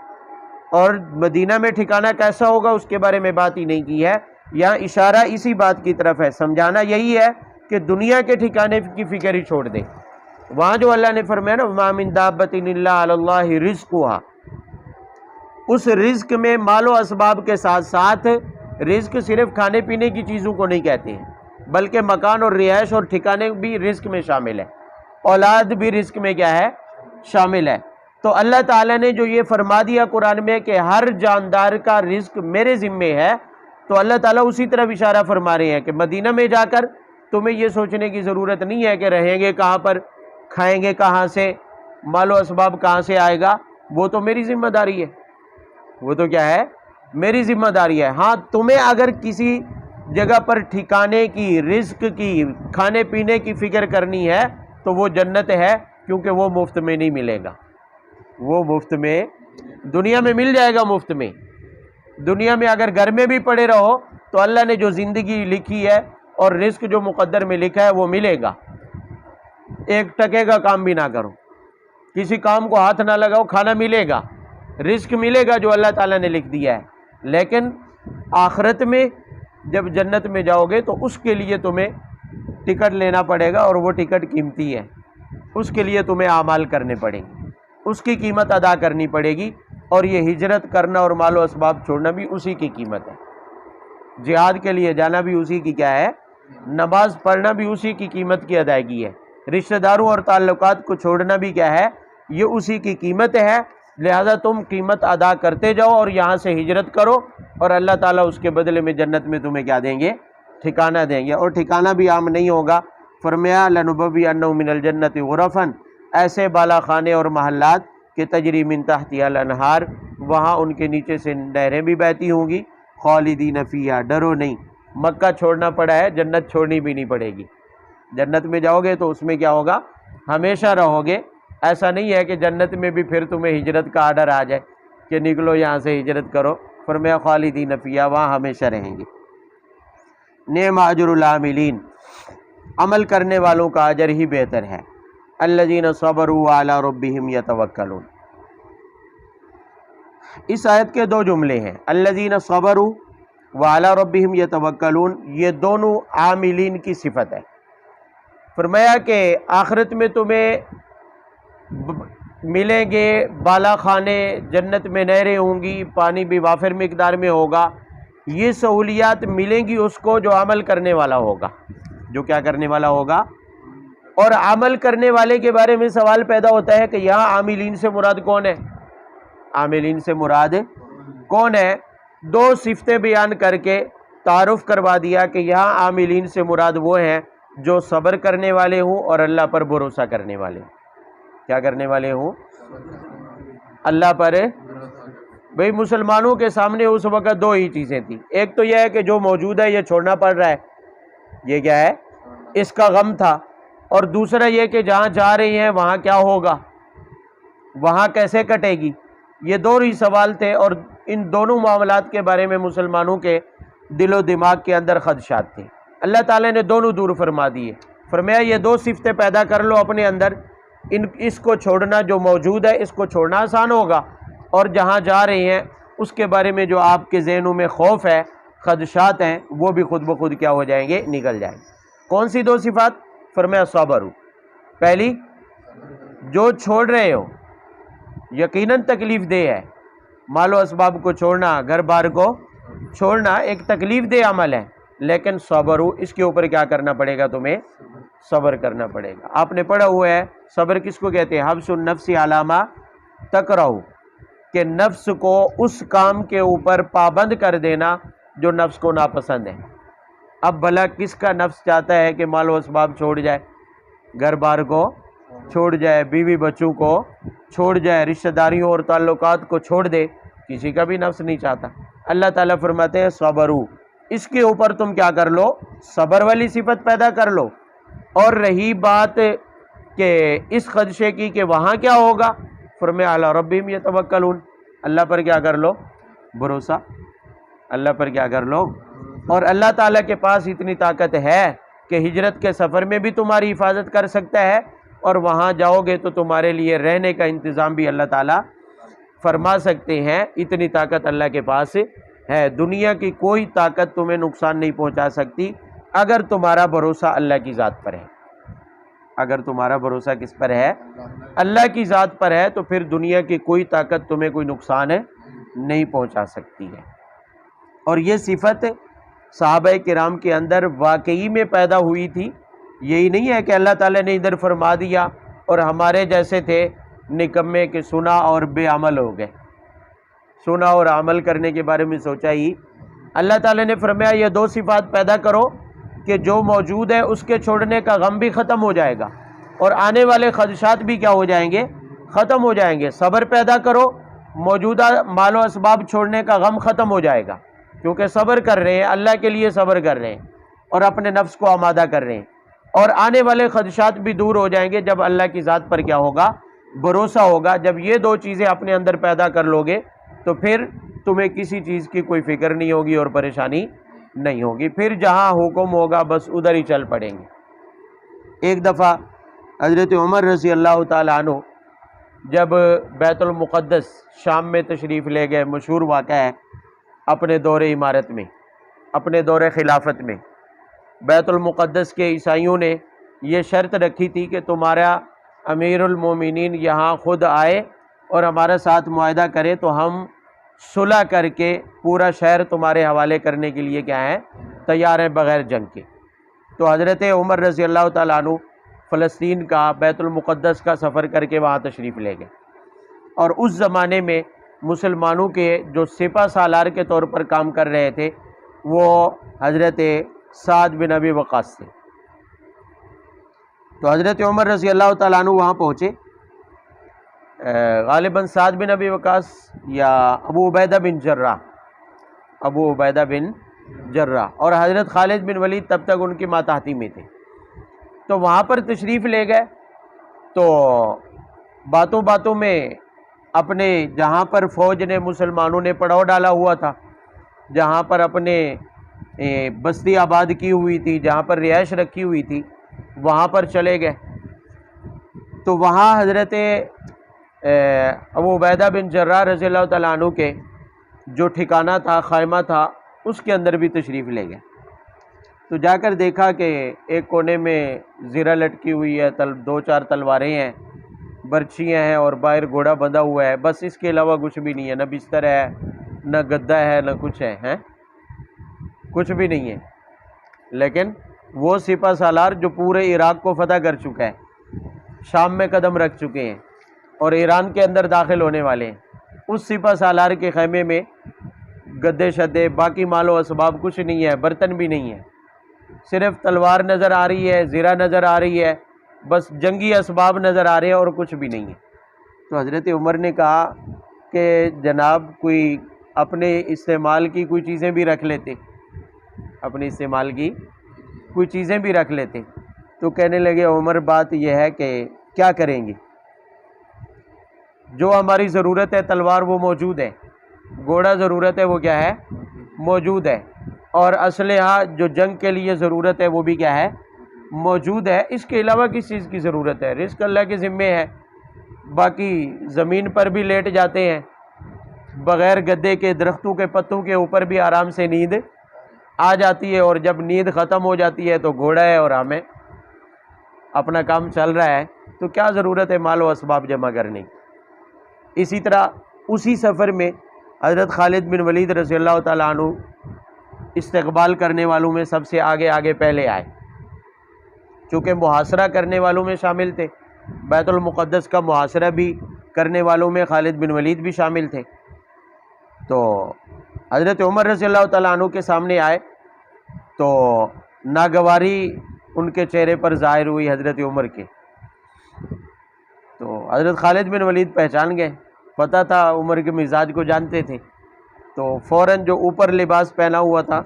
اور مدینہ میں ٹھکانہ کیسا ہوگا اس کے بارے میں بات ہی نہیں کی ہے، یہاں اشارہ اسی بات کی طرف ہے، سمجھانا یہی ہے کہ دنیا کے ٹھکانے کی فکر ہی چھوڑ دیں۔ وہاں جو اللہ نے فرمایا نا وَمَا مِن دَابَّةٍ إِلَّا عَلَى اللَّهِ رِزْقُهَا، اس رزق میں مال و اسباب کے ساتھ ساتھ رزق صرف کھانے پینے کی چیزوں کو نہیں کہتے ہیں، بلکہ مکان اور رہائش اور ٹھکانے بھی رزق میں شامل ہے، اولاد بھی رزق میں کیا ہے شامل ہے۔ تو اللہ تعالیٰ نے جو یہ فرما دیا قرآن میں کہ ہر جاندار کا رزق میرے ذمے ہے، تو اللہ تعالیٰ اسی طرف اشارہ فرما رہے ہیں کہ مدینہ میں جا کر تمہیں یہ سوچنے کی ضرورت نہیں ہے کہ رہیں گے کہاں پر، کھائیں گے کہاں سے، مال و اسباب کہاں سے آئے گا، وہ تو میری ذمہ داری ہے، وہ تو کیا ہے میری ذمہ داری ہے۔ ہاں تمہیں اگر کسی جگہ پر ٹھکانے کی، رزق کی، کھانے پینے کی فکر کرنی ہے تو وہ جنت ہے، کیونکہ وہ مفت میں نہیں ملے گا، وہ مفت میں دنیا میں مل جائے گا، مفت میں دنیا میں اگر گھر میں بھی پڑے رہو تو اللہ نے جو زندگی لکھی ہے اور رزق جو مقدر میں لکھا ہے وہ ملے گا۔ ایک ٹکے کا کام بھی نہ کرو، کسی کام کو ہاتھ نہ لگاؤ، کھانا ملے گا، رزق ملے گا جو اللہ تعالیٰ نے لکھ دیا ہے۔ لیکن آخرت میں جب جنت میں جاؤ گے تو اس کے لیے تمہیں ٹکٹ لینا پڑے گا، اور وہ ٹکٹ قیمتی ہے، اس کے لیے تمہیں اعمال کرنے پڑیں گے، اس کی قیمت ادا کرنی پڑے گی، اور یہ ہجرت کرنا اور مال و اسباب چھوڑنا بھی اسی کی قیمت ہے، جہاد کے لیے جانا بھی اسی کی کیا ہے، نماز پڑھنا بھی اسی کی قیمت کی ادائیگی ہے، رشتہ داروں اور تعلقات کو چھوڑنا بھی کیا ہے، یہ اسی کی قیمت ہے۔ لہذا تم قیمت ادا کرتے جاؤ اور یہاں سے ہجرت کرو، اور اللہ تعالیٰ اس کے بدلے میں جنت میں تمہیں کیا دیں گے، ٹھکانہ دیں گے۔ اور ٹھکانہ بھی عام نہیں ہوگا، فرمایا لَنُبَوِّئَنَّهُم مِّنَ الْجَنَّةِ غُرَفًا، ایسے بالا خانے اور محلات کہ تجری من تحتها الانہار، وہاں ان کے نیچے سے نہریں بھی بہتی ہوں گی، خالدین فیہا، ڈرو نہیں۔ مکہ چھوڑنا پڑا ہے، جنت چھوڑنی بھی نہیں پڑے گی، جنت میں جاؤ گے تو اس میں کیا ہوگا، ہمیشہ رہو گے۔ ایسا نہیں ہے کہ جنت میں بھی پھر تمہیں ہجرت کا آرڈر آ جائے کہ نکلو یہاں سے ہجرت کرو، فرمایا خالدین فیہا، وہاں ہمیشہ رہیں گے۔ نعم اجر العاملین، عمل کرنے والوں کا اجر ہی بہتر ہے۔ الذین صبروا علی ربہم یتوکلون، اس آیت کے دو جملے ہیں، الذین صبروا وعلی ربہم یتوکلون، یہ دونوں عاملین کی صفت ہے۔ فرمایا کہ آخرت میں تمہیں ملیں گے بالا خانے، جنت میں نہریں ہوں گی، پانی بھی وافر مقدار میں ہوگا، یہ سہولیات ملیں گی اس کو جو عمل کرنے والا ہوگا، جو کیا کرنے والا ہوگا۔ اور عمل کرنے والے کے بارے میں سوال پیدا ہوتا ہے کہ یہاں عاملین سے مراد کون ہے، عاملین سے مراد کون ہے؟ دو صفتیں بیان کر کے تعارف کروا دیا کہ یہاں عاملین سے مراد وہ ہیں جو صبر کرنے والے ہوں اور اللہ پر بھروسہ کرنے والے ہوں۔ کیا کرنے والے ہوں؟ اللہ پر۔ بھئی مسلمانوں کے سامنے اس وقت دو ہی چیزیں تھیں، ایک تو یہ ہے کہ جو موجود ہے یہ چھوڑنا پڑ رہا ہے، یہ کیا ہے، اس کا غم تھا، اور دوسرا یہ کہ جہاں جا رہی ہیں وہاں کیا ہوگا، وہاں کیسے کٹے گی، یہ دو ہی سوال تھے، اور ان دونوں معاملات کے بارے میں مسلمانوں کے دل و دماغ کے اندر خدشات تھے۔ اللہ تعالیٰ نے دونوں دور فرما دیے، فرمایا یہ دو صفتیں پیدا کر لو اپنے اندر، اس کو چھوڑنا جو موجود ہے اس کو چھوڑنا آسان ہوگا، اور جہاں جا رہے ہیں اس کے بارے میں جو آپ کے ذہنوں میں خوف ہے، خدشات ہیں، وہ بھی خود بخود کیا ہو جائیں گے، نکل جائیں گے۔ کون سی دو صفات؟ فرمایا صبر، پہلی جو چھوڑ رہے ہو یقیناً تکلیف دہ ہے، مال و اسباب کو چھوڑنا، گھر بار کو چھوڑنا ایک تکلیف دہ عمل ہے، لیکن صبر، اس کے اوپر کیا کرنا پڑے گا، تمہیں صبر کرنا پڑے گا۔ آپ نے پڑھا ہوا ہے صبر کس کو کہتے ہیں، حبس النفس علی ما تکرہ، کہ نفس کو اس کام کے اوپر پابند کر دینا جو نفس کو ناپسند ہے۔ اب بھلا کس کا نفس چاہتا ہے کہ مال و اسباب چھوڑ جائے، گھر بار کو چھوڑ جائے، بیوی بچوں کو چھوڑ جائے، رشتہ داریوں اور تعلقات کو چھوڑ دے، کسی کا بھی نفس نہیں چاہتا۔ اللہ تعالیٰ فرماتے ہیں صبرو، اس کے اوپر تم کیا کر لو، صبر والی صفت پیدا کر لو۔ اور رہی بات کہ اس خدشے کی کہ وہاں کیا ہوگا، فرمایا علی ربہم یتوکلون، اللہ پر کیا کر لو، بھروسہ، اللہ پر کیا کر لو۔ اور اللہ تعالیٰ کے پاس اتنی طاقت ہے کہ ہجرت کے سفر میں بھی تمہاری حفاظت کر سکتا ہے، اور وہاں جاؤ گے تو تمہارے لیے رہنے کا انتظام بھی اللہ تعالیٰ فرما سکتے ہیں۔ اتنی طاقت اللہ کے پاس ہے، دنیا کی کوئی طاقت تمہیں نقصان نہیں پہنچا سکتی اگر تمہارا بھروسہ اللہ کی ذات پر ہے۔ اگر تمہارا بھروسہ کس پر ہے، اللہ کی ذات پر ہے، تو پھر دنیا کی کوئی طاقت تمہیں کوئی نقصان نہیں پہنچا سکتی ہے۔ اور یہ صفت صحابہ کرام کے اندر واقعی میں پیدا ہوئی تھی، یہی نہیں ہے کہ اللہ تعالیٰ نے ادھر فرما دیا اور ہمارے جیسے تھے نکمے کہ سنا اور بے عمل ہو گئے، سنا اور عمل کرنے کے بارے میں سوچا ہی۔ اللہ تعالیٰ نے فرمایا یہ دو صفات پیدا کرو کہ جو موجود ہے اس کے چھوڑنے کا غم بھی ختم ہو جائے گا، اور آنے والے خدشات بھی کیا ہو جائیں گے، ختم ہو جائیں گے۔ صبر پیدا کرو، موجودہ مال و اسباب چھوڑنے کا غم ختم ہو جائے گا، کیونکہ صبر کر رہے ہیں، اللہ کے لیے صبر کر رہے ہیں اور اپنے نفس کو آمادہ کر رہے ہیں، اور آنے والے خدشات بھی دور ہو جائیں گے جب اللہ کی ذات پر کیا ہوگا، بھروسہ ہوگا۔ جب یہ دو چیزیں اپنے اندر پیدا کر لو گے تو پھر تمہیں کسی چیز کی کوئی فکر نہیں ہوگی اور پریشانی نہیں ہوگی، پھر جہاں حکم ہوگا بس ادھر ہی چل پڑیں گے۔ ایک دفعہ حضرت عمر رضی اللہ تعالیٰ عنہ جب بیت المقدس شام میں تشریف لے گئے، مشہور واقعہ ہے اپنے دور عمارت میں، اپنے دور خلافت میں، بیت المقدس کے عیسائیوں نے یہ شرط رکھی تھی کہ تمہارا امیر المومنین یہاں خود آئے اور ہمارے ساتھ معاہدہ کرے تو ہم صلح کر کے پورا شہر تمہارے حوالے کرنے کے لیے کیا ہیں، تیار ہیں بغیر جنگ کے۔ تو حضرت عمر رضی اللہ تعالیٰ عنہ فلسطین کا، بیت المقدس کا سفر کر کے وہاں تشریف لے گئے، اور اس زمانے میں مسلمانوں کے جو سپہ سالار کے طور پر کام کر رہے تھے وہ حضرت سعد بن ابی وقاص تھے۔ تو حضرت عمر رضی اللہ تعالیٰ عنہ وہاں پہنچے، غالباً سعد بن ابی وقاص یا ابو عبیدہ بن جراح، ابو عبیدہ بن جراح، اور حضرت خالد بن ولید تب تک ان کی ماتحتی میں تھے۔ تو وہاں پر تشریف لے گئے، تو باتوں باتوں میں اپنے جہاں پر فوج نے، مسلمانوں نے پڑاؤ ڈالا ہوا تھا، جہاں پر اپنے بستی آباد کی ہوئی تھی، جہاں پر رہائش رکھی ہوئی تھی، وہاں پر چلے گئے۔ تو وہاں حضرت ابو عبیدہ بن جراح رضی اللہ تعالیٰ عنہ کے جو ٹھکانہ تھا، خیمہ تھا، اس کے اندر بھی تشریف لے گئے۔ تو جا کر دیکھا کہ ایک کونے میں زرہ لٹکی ہوئی ہے، دو چار تلواریں ہیں، برچیاں ہیں، اور باہر گھوڑا بندھا ہوا ہے، بس اس کے علاوہ کچھ بھی نہیں ہے، نہ بستر ہے، نہ گدا ہے، نہ کچھ ہے، کچھ بھی نہیں ہے۔ لیکن وہ سپہ سالار جو پورے عراق کو فتح کر چکا ہے، شام میں قدم رکھ چکے ہیں اور ایران کے اندر داخل ہونے والے ہیں، اس سپہ سالار کے خیمے میں گدے شدے، باقی مال و اسباب کچھ نہیں ہے، برتن بھی نہیں ہے، صرف تلوار نظر آ رہی ہے، زرہ نظر آ رہی ہے، بس جنگی اسباب نظر آ رہے ہیں اور کچھ بھی نہیں ہے۔ تو حضرت عمر نے کہا کہ جناب کوئی اپنے استعمال کی کوئی چیزیں بھی رکھ لیتے، اپنے استعمال کی کوئی چیزیں بھی رکھ لیتے۔ تو کہنے لگے عمر بات یہ ہے کہ کیا کریں گے، جو ہماری ضرورت ہے تلوار وہ موجود ہے، گھوڑا ضرورت ہے وہ کیا ہے، موجود ہے، اور اسلحہ جو جنگ کے لیے ضرورت ہے وہ بھی کیا ہے، موجود ہے۔ اس کے علاوہ کس چیز کی ضرورت ہے، رزق اللہ کے ذمے ہے۔ باقی زمین پر بھی لیٹ جاتے ہیں بغیر گدے کے، درختوں کے پتوں کے اوپر بھی آرام سے نیند آ جاتی ہے، اور جب نیند ختم ہو جاتی ہے تو گھوڑا ہے اور ہمیں اپنا کام چل رہا ہے، تو کیا ضرورت ہے مال و اسباب جمع کرنے کی۔ اسی طرح اسی سفر میں حضرت خالد بن ولید رضی اللہ تعالیٰ عنہ استقبال کرنے والوں میں سب سے آگے پہلے آئے، چونکہ محاصرہ کرنے والوں میں شامل تھے، بیت المقدس کا محاصرہ بھی کرنے والوں میں خالد بن ولید بھی شامل تھے۔ تو حضرت عمر رضی اللہ تعالیٰ عنہ کے سامنے آئے تو ناگواری ان کے چہرے پر ظاہر ہوئی حضرت عمر کے۔ تو حضرت خالد بن ولید پہچان گئے، پتہ تھا عمر کے مزاج کو جانتے تھے، تو فوراً جو اوپر لباس پہنا ہوا تھا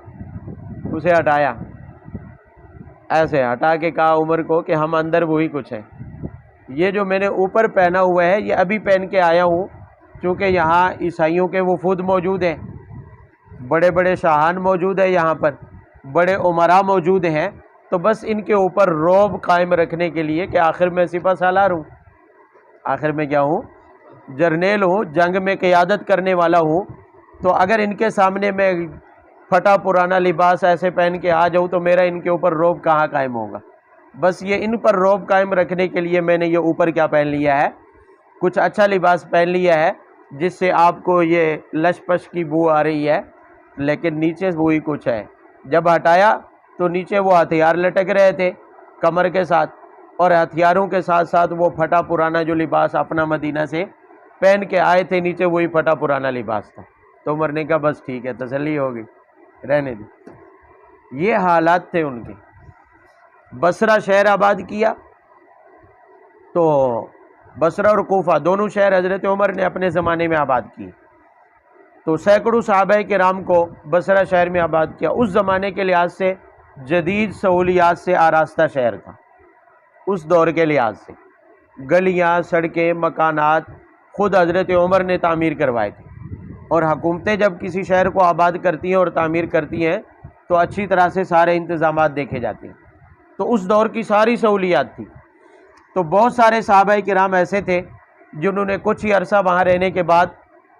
اسے ہٹایا، ایسے ہٹا کے کہا عمر کو کہ ہم اندر وہی کچھ ہیں، یہ جو میں نے اوپر پہنا ہوا ہے یہ ابھی پہن کے آیا ہوں، چونکہ یہاں عیسائیوں کے وفود موجود ہیں، بڑے بڑے شاہان موجود ہیں، یہاں پر بڑے عمراء موجود ہیں، تو بس ان کے اوپر رعب قائم رکھنے کے لیے کہ آخر میں سپہ سالار ہوں، آخر میں کیا ہوں، جرنیل ہوں، جنگ میں قیادت کرنے والا ہوں، تو اگر ان کے سامنے میں پھٹا پرانا لباس ایسے پہن کے آ جاؤں تو میرا ان کے اوپر رعب کہاں قائم ہوگا؟ بس یہ ان پر رعب قائم رکھنے کے لیے میں نے یہ اوپر کیا پہن لیا ہے، کچھ اچھا لباس پہن لیا ہے جس سے آپ کو یہ لش پش کی بو آ رہی ہے، لیکن نیچے وہی کچھ ہے۔ جب ہٹایا تو نیچے وہ ہتھیار لٹک رہے تھے کمر کے ساتھ، اور ہتھیاروں کے ساتھ ساتھ وہ پھٹا پرانا جو لباس اپنا مدینہ سے پہن کے آئے تھے، نیچے وہی پھٹا پرانا لباس تھا۔ تو عمر نے کہا بس ٹھیک ہے، تسلی ہوگی، رہنے دی۔ یہ حالات تھے ان کے۔ بصرہ شہر آباد کیا، تو بصرہ اور کوفہ دونوں شہر حضرت عمر نے اپنے زمانے میں آباد کیے، تو سینکڑوں صحابہ کرام کو بصرہ شہر میں آباد کیا۔ اس زمانے کے لحاظ سے جدید سہولیات سے آراستہ شہر تھا، اس دور کے لحاظ سے گلیاں، سڑکیں، مکانات خود حضرت عمر نے تعمیر کروائے تھے، اور حکومتیں جب کسی شہر کو آباد کرتی ہیں اور تعمیر کرتی ہیں تو اچھی طرح سے سارے انتظامات دیکھے جاتے ہیں، تو اس دور کی ساری سہولیات تھی۔ تو بہت سارے صحابہ کرام ایسے تھے جنہوں نے کچھ ہی عرصہ وہاں رہنے کے بعد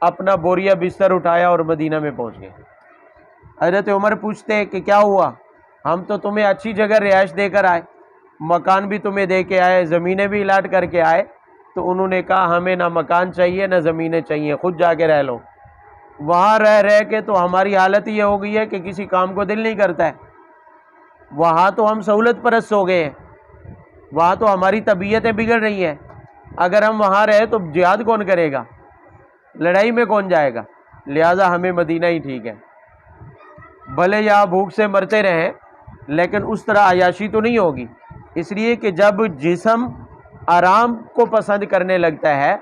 اپنا بوریا بستر اٹھایا اور مدینہ میں پہنچ گئے۔ حضرت عمر پوچھتے کہ کیا ہوا؟ ہم تو تمہیں اچھی جگہ رہائش دے کر آئے، مکان بھی تمہیں دے کے آئے، زمینیں بھی الاٹ کر کے آئے، تو انہوں نے کہا ہمیں نہ مکان چاہیے نہ زمینیں چاہیے، خود جا کے رہ لو۔ وہاں رہ کے تو ہماری حالت یہ ہو گئی ہے کہ کسی کام کو دل نہیں کرتا ہے، وہاں تو ہم سہولت پرست ہو گئے ہیں، وہاں تو ہماری طبیعتیں بگڑ رہی ہیں، اگر ہم وہاں رہے تو جہاد کون کرے گا، لڑائی میں کون جائے گا، لہٰذا ہمیں مدینہ ہی ٹھیک ہے۔ بھلے یہاں بھوک سے مرتے رہیں لیکن اس طرح عیاشی تو نہیں ہوگی، اس لیے کہ جب جسم آرام کو پسند کرنے لگتا ہے،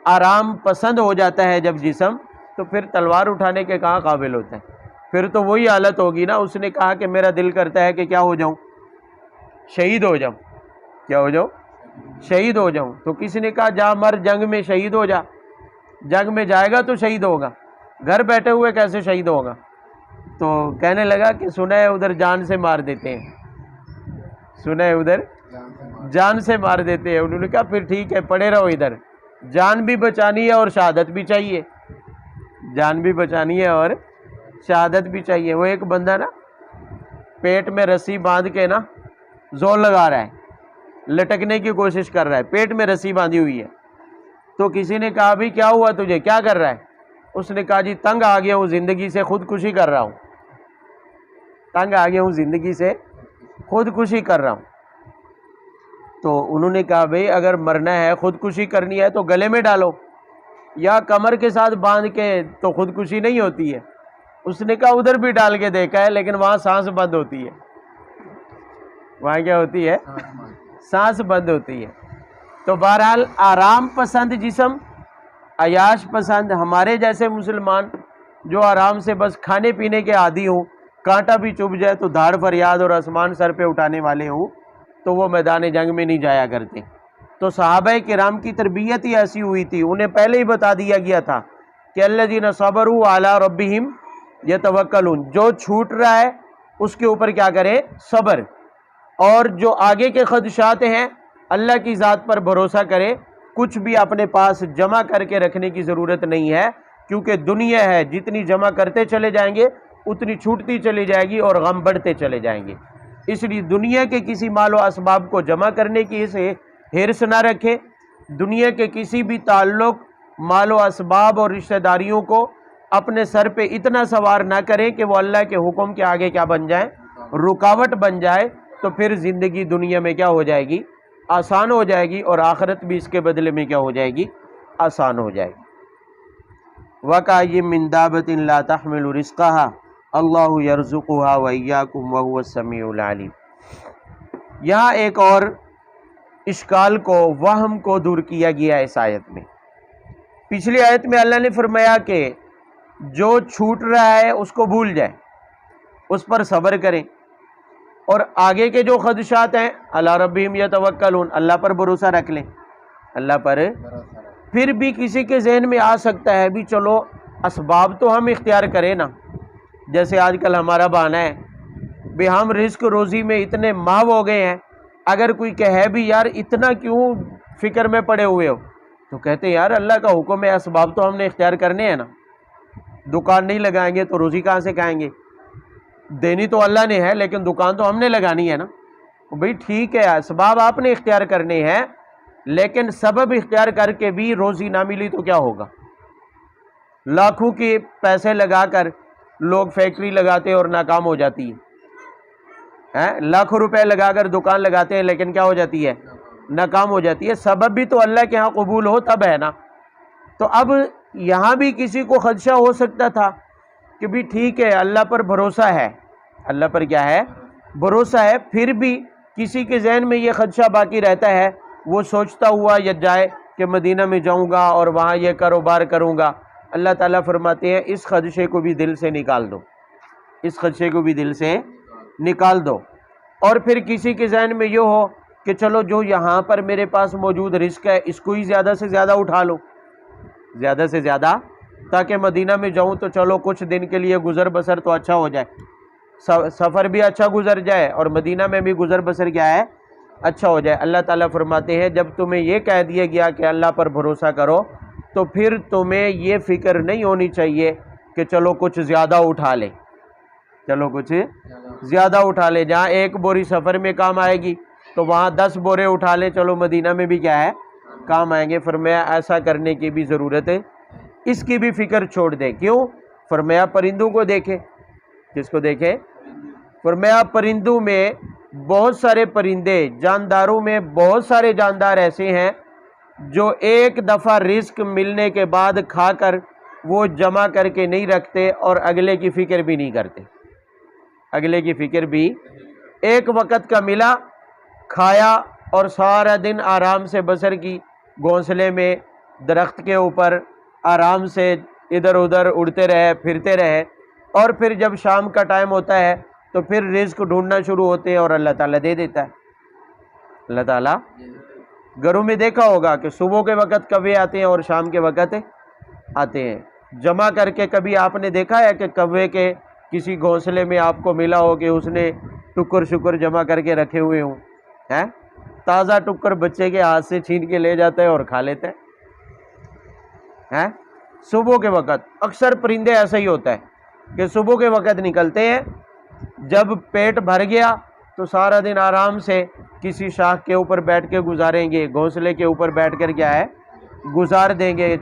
آرام پسند ہو جاتا ہے جب جسم، تو پھر تلوار اٹھانے کے کہاں قابل ہوتا ہے، پھر تو وہی حالت ہوگی نا۔ اس نے کہا کہ میرا دل کرتا ہے کہ کیا ہو جاؤں، شہید ہو جاؤں، کیا ہو جاؤں، شہید ہو جاؤں۔ تو کسی نے کہا جا مر، جنگ میں شہید ہو جا، جنگ میں جائے گا تو شہید ہوگا، گھر بیٹھے ہوئے کیسے شہید ہوگا؟ تو کہنے لگا کہ سنا ہے ادھر جان سے مار دیتے ہیں، سنا ہے ادھر جان سے مار دیتے ہیں۔ انہوں نے کہا پھر ٹھیک ہے، پڑے رہو ادھر، جان بھی بچانی ہے اور شہادت بھی چاہیے، جان بھی بچانی ہے اور شہادت بھی چاہیے۔ وہ ایک بندہ نا پیٹ میں رسی باندھ کے نا زور لگا رہا ہے، لٹکنے کی کوشش کر رہا ہے، پیٹ میں رسی باندھی ہوئی ہے، تو کسی نے کہا بھی کیا ہوا تجھے، کیا کر رہا ہے؟ اس نے کہا جی تنگ آ گیا ہوں زندگی سے، خودکشی کر رہا ہوں، تنگ آ گیا ہوں زندگی سے، خودکشی کر رہا ہوں۔ تو انہوں نے کہا بھئی اگر مرنا ہے، خودکشی کرنی ہے تو گلے میں ڈالو، یا کمر کے ساتھ باندھ کے تو خودکشی نہیں ہوتی ہے۔ اس نے کہا ادھر بھی ڈال کے دیکھا ہے لیکن وہاں سانس بند ہوتی ہے، وہاں کیا ہوتی ہے، سانس بند ہوتی ہے۔ تو بہرحال آرام پسند جسم، عیاش پسند ہمارے جیسے مسلمان جو آرام سے بس کھانے پینے کے عادی ہوں، کانٹا بھی چبھ جائے تو دھاڑ فریاد اور آسمان سر پہ اٹھانے والے ہوں، تو وہ میدان جنگ میں نہیں جایا کرتے۔ تو صحابہ کرام کی تربیت ہی ایسی ہوئی تھی، انہیں پہلے ہی بتا دیا گیا تھا کہ الذین صبروا علی ربہم یتوکلون، جو چھوٹ رہا ہے اس کے اوپر کیا کرے، صبر، اور جو آگے کے خدشات ہیں اللہ کی ذات پر بھروسہ کرے، کچھ بھی اپنے پاس جمع کر کے رکھنے کی ضرورت نہیں ہے، کیونکہ دنیا ہے جتنی جمع کرتے چلے جائیں گے اتنی چھوٹتی چلی جائے گی اور غم بڑھتے چلے جائیں گے۔ اس لیے دنیا کے کسی مال و اسباب کو جمع کرنے کی حرص نہ رکھے، دنیا کے کسی بھی تعلق، مال و اسباب اور رشتہ داریوں کو اپنے سر پہ اتنا سوار نہ کریں کہ وہ اللہ کے حکم کے آگے کیا بن جائیں، رکاوٹ بن جائے، تو پھر زندگی دنیا میں کیا ہو جائے گی، آسان ہو جائے گی، اور آخرت بھی اس کے بدلے میں کیا ہو جائے گی، آسان ہو جائے گی۔ وَكَأَيٍّ مِّن دَابَّةٍ لَا تَحْمِلُ رِزْقَهَا اللَّهُ يَرْزُقُهَا وَإِيَّاكُمْ وَهُوَ السَّمِيعُ الْعَلِيمُ۔ یہاں ایک اور اشکال کو، وہم کو دور کیا گیا اس آیت میں۔ پچھلی آیت میں اللہ نے فرمایا کہ جو چھوٹ رہا ہے اس کو بھول جائے، اس پر صبر کریں، اور آگے کے جو خدشات ہیں علی ربہم یتوکلون، اللہ پر بھروسہ رکھ لیں، اللہ پر۔ پھر بھی کسی کے ذہن میں آ سکتا ہے بھی چلو اسباب تو ہم اختیار کریں نا، جیسے آج کل ہمارا بہانہ ہے بھی ہم رزق روزی میں اتنے ماو ہو گئے ہیں، اگر کوئی کہے بھی یار اتنا کیوں فکر میں پڑے ہوئے ہو، تو کہتے ہیں یار اللہ کا حکم ہے، اسباب تو ہم نے اختیار کرنے ہیں نا، دکان نہیں لگائیں گے تو روزی کہاں سے کھائیں گے، دینی تو اللہ نے ہے لیکن دکان تو ہم نے لگانی ہے نا۔ بھئی ٹھیک ہے اسباب آپ نے اختیار کرنے ہیں، لیکن سبب اختیار کر کے بھی روزی نہ ملی تو کیا ہوگا؟ لاکھوں کے پیسے لگا کر لوگ فیکٹری لگاتے اور ناکام ہو جاتی ہے، لاکھوں روپے لگا کر دکان لگاتے ہیں لیکن کیا ہو جاتی ہے؟ ناکام ہو جاتی ہے۔ سبب بھی تو اللہ کے ہاں قبول ہو تب ہے نا۔ تو اب یہاں بھی کسی کو خدشہ ہو سکتا تھا کہ بھی ٹھیک ہے اللہ پر بھروسہ ہے، اللہ پر کیا ہے؟ بھروسہ ہے، پھر بھی کسی کے ذہن میں یہ خدشہ باقی رہتا ہے، وہ سوچتا ہوا یا جائے کہ مدینہ میں جاؤں گا اور وہاں یہ کاروبار کروں گا۔ اللہ تعالیٰ فرماتے ہیں اس خدشے کو بھی دل سے نکال دو، اس خدشے کو بھی دل سے نکال دو۔ اور پھر کسی کے ذہن میں یہ ہو کہ چلو جو یہاں پر میرے پاس موجود رزق ہے اس کو ہی زیادہ سے زیادہ اٹھا لو، زیادہ سے زیادہ، تاکہ مدینہ میں جاؤں تو چلو کچھ دن کے لیے گزر بسر تو اچھا ہو جائے، سفر بھی اچھا گزر جائے اور مدینہ میں بھی گزر بسر کیا ہے؟ اچھا ہو جائے۔ اللہ تعالیٰ فرماتے ہیں جب تمہیں یہ کہہ دیا گیا کہ اللہ پر بھروسہ کرو تو پھر تمہیں یہ فکر نہیں ہونی چاہیے کہ چلو کچھ زیادہ اٹھا لے، چلو کچھ زیادہ اٹھا لے، جہاں ایک بوری سفر میں کام آئے گی تو وہاں 10 بورے اٹھا لے، چلو مدینہ میں بھی کیا ہے؟ کام آئیں گے۔ فرمایا ایسا کرنے کی بھی ضرورت ہے، اس کی بھی فکر چھوڑ دے۔ کیوں؟ فرمایا پرندوں کو دیکھے، کس کو دیکھے؟ فرمایا پرندوں میں بہت سارے پرندے، جانداروں میں بہت سارے جاندار ایسے ہیں جو ایک دفعہ رزق ملنے کے بعد کھا کر وہ جمع کر کے نہیں رکھتے اور اگلے کی فکر بھی نہیں کرتے، اگلے کی فکر بھی، ایک وقت کا ملا کھایا اور سارا دن آرام سے بسر کی، گھونسلے میں درخت کے اوپر آرام سے ادھر ادھر اڑتے رہے، پھرتے رہے، اور پھر جب شام کا ٹائم ہوتا ہے تو پھر رزق ڈھونڈنا شروع ہوتے ہیں اور اللہ تعالیٰ دے دیتا ہے۔ اللہ تعالیٰ گھروں میں دیکھا ہوگا کہ صبح کے وقت کوے آتے ہیں اور شام کے وقت آتے ہیں جمع کر کے۔ کبھی آپ نے دیکھا ہے کہ کوے کے کسی گھونسلے میں آپ کو ملا ہو کہ اس نے ٹکر شکر جمع کر کے رکھے ہوئے ہوں؟ تازہ ٹکر بچے کے ہاتھ سے چھین کے لے جاتا ہے اور کھا لیتا ہے۔ صبح کے وقت اکثر پرندے ایسا ہی ہوتا ہے کہ صبح کے وقت نکلتے ہیں، جب پیٹ بھر گیا تو سارا دن آرام سے کسی شاخ کے اوپر بیٹھ کے گزاریں گے، گھونسلے کے اوپر بیٹھ کر کیا ہے؟ گزار دیں گے،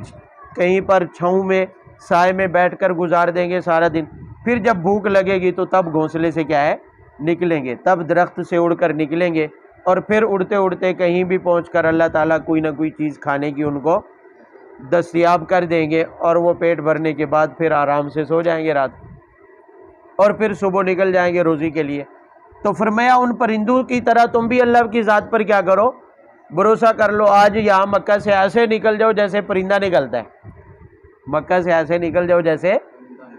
کہیں پر چھاؤں میں سائے میں بیٹھ کر گزار دیں گے سارا دن۔ پھر جب بھوک لگے گی تو تب گھونسلے سے کیا ہے؟ نکلیں گے، تب درخت سے اڑ کر نکلیں گے اور پھر اڑتے اڑتے کہیں بھی پہنچ کر اللہ تعالیٰ کوئی نہ کوئی چیز کھانے کی ان کو دستیاب کر دیں گے، اور وہ پیٹ بھرنے کے بعد پھر آرام سے سو جائیں گے رات، اور پھر صبح نکل جائیں گے روزی کے لیے۔ تو فرمایا ان پرندوں کی طرح تم بھی اللہ کی ذات پر کیا کرو؟ بھروسہ کر لو۔ آج یہاں مکہ سے ایسے نکل جاؤ جیسے پرندہ نکلتا ہے، مکہ سے ایسے نکل جاؤ جیسے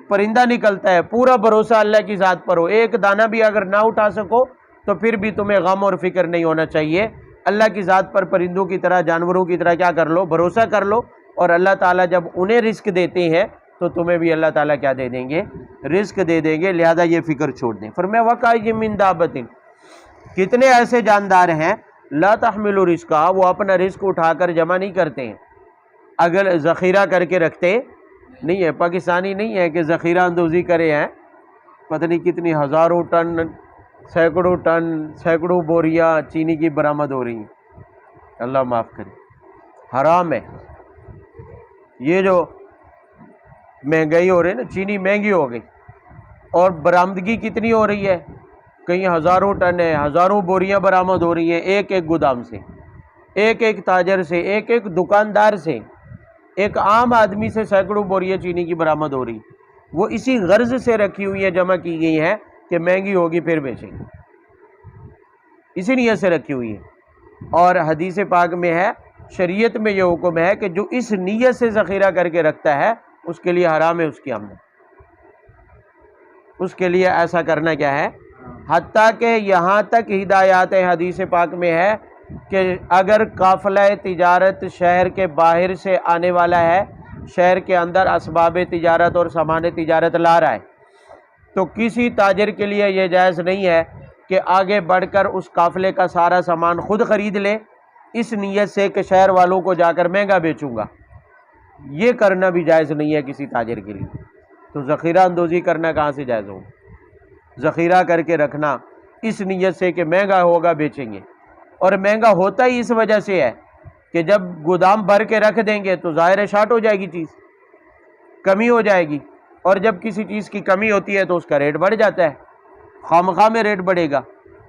پرندہ نکلتا ہے، پورا بھروسہ اللہ کی ذات پر ہو۔ ایک دانہ بھی اگر نہ اٹھا سکو تو پھر بھی تمہیں غم اور فکر نہیں ہونا چاہیے۔ اللہ کی ذات پر پرندوں کی طرح، جانوروں کی طرح کیا کر لو؟ بھروسہ کر لو، اور اللہ تعالیٰ جب انہیں رزق دیتے ہیں تو تمہیں بھی اللہ تعالیٰ کیا دے دیں گے؟ رزق دے دیں گے، لہذا یہ فکر چھوڑ دیں۔ فرمایا وَكَأَيٍّ مِّن دَابَّةٍ، کتنے ایسے جاندار ہیں لا تحمل رزقا، وہ اپنا رزق اٹھا کر جمع نہیں کرتے ہیں، اگر ذخیرہ کر کے رکھتے نہیں ہے۔ پاکستانی نہیں ہے کہ ذخیرہ اندوزی کرے ہیں، پتہ نہیں کتنی ہزاروں ٹن، سینکڑوں بوریاں چینی کی برآمد ہو رہی ہیں، اللہ معاف کرے، حرام ہے۔ یہ جو مہنگائی ہو رہی ہے نا، چینی مہنگی ہو گئی اور برآمدگی کتنی ہو رہی ہے؟ کہیں ہزاروں ٹن ہے، ہزاروں بوریاں برآمد ہو رہی ہیں ایک ایک گودام سے، ایک ایک تاجر سے، ایک ایک دکاندار سے، ایک عام آدمی سے سینکڑوں بوریاں چینی کی برآمد ہو رہی، وہ اسی غرض سے رکھی ہوئی ہیں، جمع کی گئی ہیں کہ مہنگی ہوگی پھر بیچیں گے، اسی نیت سے رکھی ہوئی ہے۔ اور حدیث پاک میں ہے، شریعت میں یہ حکم ہے کہ جو اس نیت سے ذخیرہ کر کے رکھتا ہے اس کے لیے حرام ہے اس کی آمدن، اس کے لیے ایسا کرنا کیا ہے؟ حتیٰ کہ یہاں تک ہدایات حدیث پاک میں ہے کہ اگر قافلہ تجارت شہر کے باہر سے آنے والا ہے، شہر کے اندر اسباب تجارت اور سامان تجارت لا رہا ہے، تو کسی تاجر کے لیے یہ جائز نہیں ہے کہ آگے بڑھ کر اس قافلے کا سارا سامان خود خرید لے اس نیت سے کہ شہر والوں کو جا کر مہنگا بیچوں گا۔ یہ کرنا بھی جائز نہیں ہے کسی تاجر کے لیے۔ تو ذخیرہ اندوزی کرنا کہاں سے جائز ہوگا؟ ذخیرہ کر کے رکھنا اس نیت سے کہ مہنگا ہوگا بیچیں گے، اور مہنگا ہوتا ہی اس وجہ سے ہے کہ جب گودام بھر کے رکھ دیں گے تو ظاہر ہے شارٹ ہو جائے گی، چیز کمی ہو جائے گی، اور جب کسی چیز کی کمی ہوتی ہے تو اس کا ریٹ بڑھ جاتا ہے، خواہ میں ریٹ بڑھے گا۔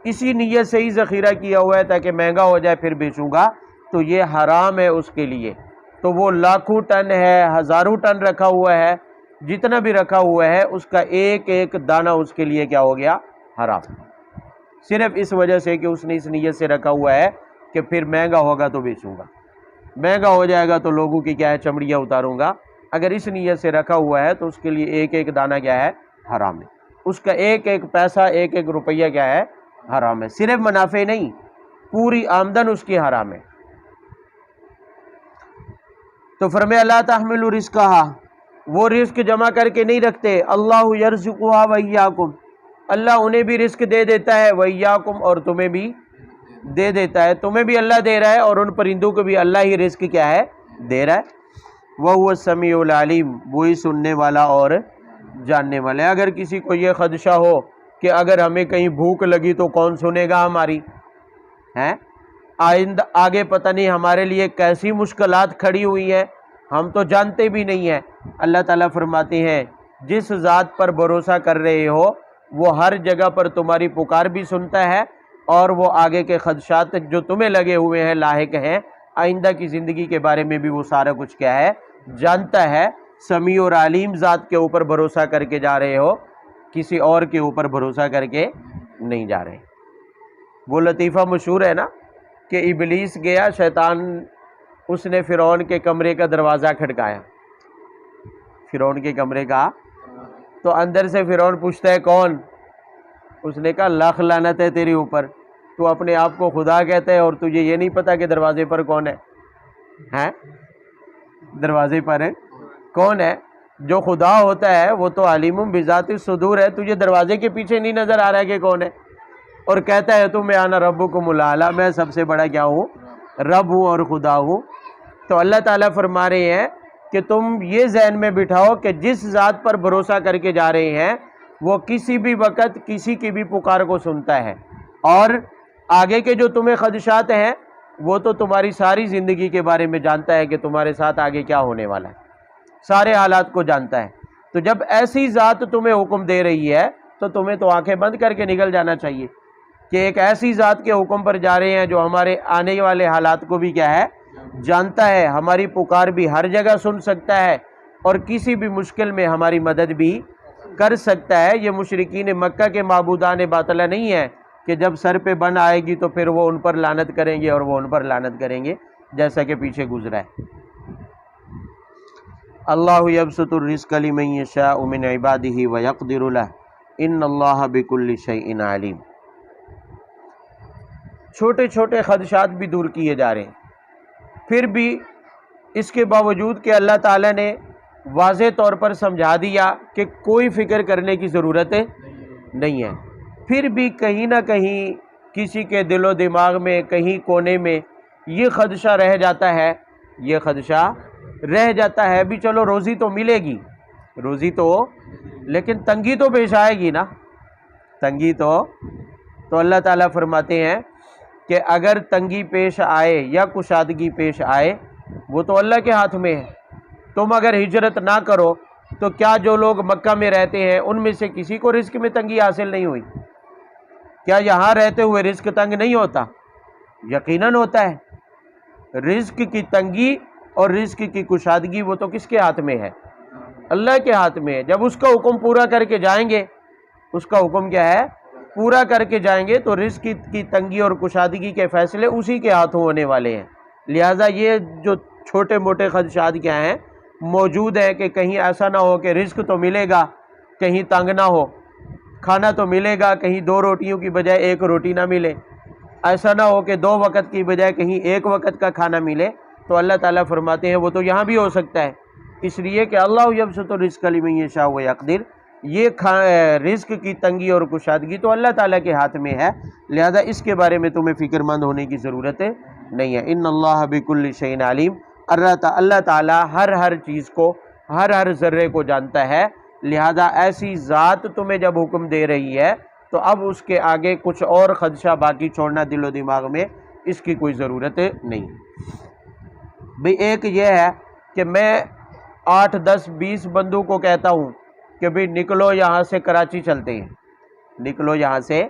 اسی نیت سے ہی ذخیرہ کیا ہوا ہے تاکہ مہنگا ہو جائے پھر بیچوں گا، تو یہ حرام ہے اس کے لیے۔ تو وہ لاکھوں ٹن ہے، ہزاروں ٹن رکھا ہوا ہے، جتنا بھی رکھا ہوا ہے اس کا ایک ایک دانہ اس کے لیے کیا ہو گیا؟ حرام، صرف اس وجہ سے کہ اس نے اس نیت سے رکھا ہوا ہے کہ پھر مہنگا ہوگا تو بیچوں گا، مہنگا ہو جائے گا تو لوگوں کی کیا ہے چمڑیاں اتاروں گا۔ اگر اس نیت سے رکھا ہوا ہے تو اس کے لیے ایک ایک دانہ کیا ہے؟ حرام ہے، اس کا ایک ایک پیسہ ایک ایک روپیہ کیا ہے؟ حرام ہے، صرف منافع نہیں، پوری آمدن اس کی حرام ہے۔ تو فرمایا لا تحملوا رزقھا، وہ رزق جمع کر کے نہیں رکھتے، اللہ یرزقھا وایاکم، اللہ انہیں بھی رزق دے دیتا ہے، وایاکم اور تمہیں بھی دے دیتا ہے، تمہیں بھی اللہ دے رہا ہے اور ان پرندوں کو بھی اللہ ہی رزق کیا ہے؟ دے رہا ہے۔ وہو السمیع العلیم، وہی سننے والا اور جاننے والا ہے۔ اگر کسی کو یہ خدشہ ہو کہ اگر ہمیں کہیں بھوک لگی تو کون سنے گا ہماری ہیں، آئندہ آگے پتہ نہیں ہمارے لیے کیسی مشکلات کھڑی ہوئی ہیں، ہم تو جانتے بھی نہیں ہیں، اللہ تعالیٰ فرماتے ہیں جس ذات پر بھروسہ کر رہے ہو وہ ہر جگہ پر تمہاری پکار بھی سنتا ہے، اور وہ آگے کے خدشات جو تمہیں لگے ہوئے ہیں لاحق ہیں آئندہ کی زندگی کے بارے میں بھی وہ سارا کچھ کیا ہے؟ جانتا ہے۔ سمیع اور علیم ذات کے اوپر بھروسہ کر کے جا رہے ہو، کسی اور کے اوپر بھروسہ کر کے نہیں جا رہے۔ وہ لطیفہ مشہور ہے نا کہ ابلیس گیا، شیطان، اس نے فرعون کے کمرے کا دروازہ کھٹکایا، فرعون کے کمرے کا، تو اندر سے فرعون پوچھتا ہے کون؟ اس نے کہا لاکھ لعنت ہے تیرے اوپر، تو اپنے آپ کو خدا کہتا ہے اور تجھے یہ نہیں پتا کہ دروازے پر کون ہے؟ ہیں دروازے پر ہے کون ہے؟ جو خدا ہوتا ہے وہ تو علیم بذات الصدور ہے، تجھے دروازے کے پیچھے نہیں نظر آ رہا ہے کہ کون ہے، اور کہتا ہے تم انا ربکم الاعلی، میں سب سے بڑا کیا ہوں؟ رب ہوں اور خدا ہوں۔ تو اللہ تعالیٰ فرما رہے ہیں کہ تم یہ ذہن میں بٹھاؤ کہ جس ذات پر بھروسہ کر کے جا رہے ہیں وہ کسی بھی وقت کسی کی بھی پکار کو سنتا ہے، اور آگے کے جو تمہیں خدشات ہیں وہ تو تمہاری ساری زندگی کے بارے میں جانتا ہے کہ تمہارے ساتھ آگے کیا ہونے والا ہے، سارے حالات کو جانتا ہے۔ تو جب ایسی ذات تمہیں حکم دے رہی ہے تو تمہیں تو آنکھیں بند کر کے نکل جانا چاہیے کہ ایک ایسی ذات کے حکم پر جا رہے ہیں جو ہمارے آنے والے حالات کو بھی کیا ہے؟ جانتا ہے، ہماری پکار بھی ہر جگہ سن سکتا ہے، اور کسی بھی مشکل میں ہماری مدد بھی کر سکتا ہے۔ یہ مشرکین مکہ کے معبودان باطلہ نہیں ہے کہ جب سر پہ بن آئے گی تو پھر وہ ان پر لعنت کریں گے اور وہ ان پر لعنت کریں گے، جیسا کہ پیچھے گزرا ہے۔ اللہ یبسط الرزق لمن یشاء من عبادہ ویقدر لہ ان اللہ بکل شیء علیم۔ چھوٹے چھوٹے خدشات بھی دور کیے جا رہے ہیں، پھر بھی اس کے باوجود کہ اللہ تعالیٰ نے واضح طور پر سمجھا دیا کہ کوئی فکر کرنے کی ضرورت نہیں ہے، پھر بھی کہیں نہ کہیں کسی کے دل و دماغ میں کہیں کونے میں یہ خدشہ رہ جاتا ہے، یہ خدشہ رہ جاتا ہے بھی چلو روزی تو ملے گی، روزی تو، لیکن تنگی تو پیش آئے گی نا، تنگی تو اللہ تعالیٰ فرماتے ہیں کہ اگر تنگی پیش آئے یا کشادگی پیش آئے وہ تو اللہ کے ہاتھ میں ہے۔ تم اگر ہجرت نہ کرو تو کیا جو لوگ مکہ میں رہتے ہیں ان میں سے کسی کو رزق میں تنگی حاصل نہیں ہوئی؟ کیا یہاں رہتے ہوئے رزق تنگ نہیں ہوتا؟ یقیناً ہوتا ہے۔ رزق کی تنگی اور رزق کی کشادگی وہ تو کس کے ہاتھ میں ہے؟ اللہ کے ہاتھ میں ہے۔ جب اس کا حکم پورا کر کے جائیں گے، اس کا حکم کیا ہے؟ پورا کر کے جائیں گے، تو رزق کی تنگی اور کشادگی کے فیصلے اسی کے ہاتھوں ہونے والے ہیں۔ لہٰذا یہ جو چھوٹے موٹے خدشات کیا ہیں موجود ہے کہ کہیں ایسا نہ ہو کہ رزق تو ملے گا، کہیں تنگ نہ ہو، کھانا تو ملے گا، کہیں 2 روٹیوں کی بجائے 1 روٹی نہ ملے، ایسا نہ ہو کہ 2 وقت کی بجائے کہیں 1 وقت کا کھانا ملے، تو اللہ تعالیٰ فرماتے ہیں وہ تو یہاں بھی ہو سکتا ہے، اس لیے کہ اللہ یبسط الرزق لمن یشاء ویقدر، یہ رزق کی تنگی اور کشادگی تو اللہ تعالیٰ کے ہاتھ میں ہے، لہذا اس کے بارے میں تمہیں فکر مند ہونے کی ضرورت نہیں ہے۔ ان اللہ بکل شیء علیم، اللہ تعالیٰ ہر چیز کو، ہر ذرے کو جانتا ہے، لہذا ایسی ذات تمہیں جب حکم دے رہی ہے تو اب اس کے آگے کچھ اور خدشہ باقی چھوڑنا دل و دماغ میں، اس کی کوئی ضرورت نہیں۔ بھئی ایک یہ ہے کہ میں 8 10 20 بندوں کو کہتا ہوں کہ بھئی نکلو یہاں سے کراچی چلتے ہیں، نکلو یہاں سے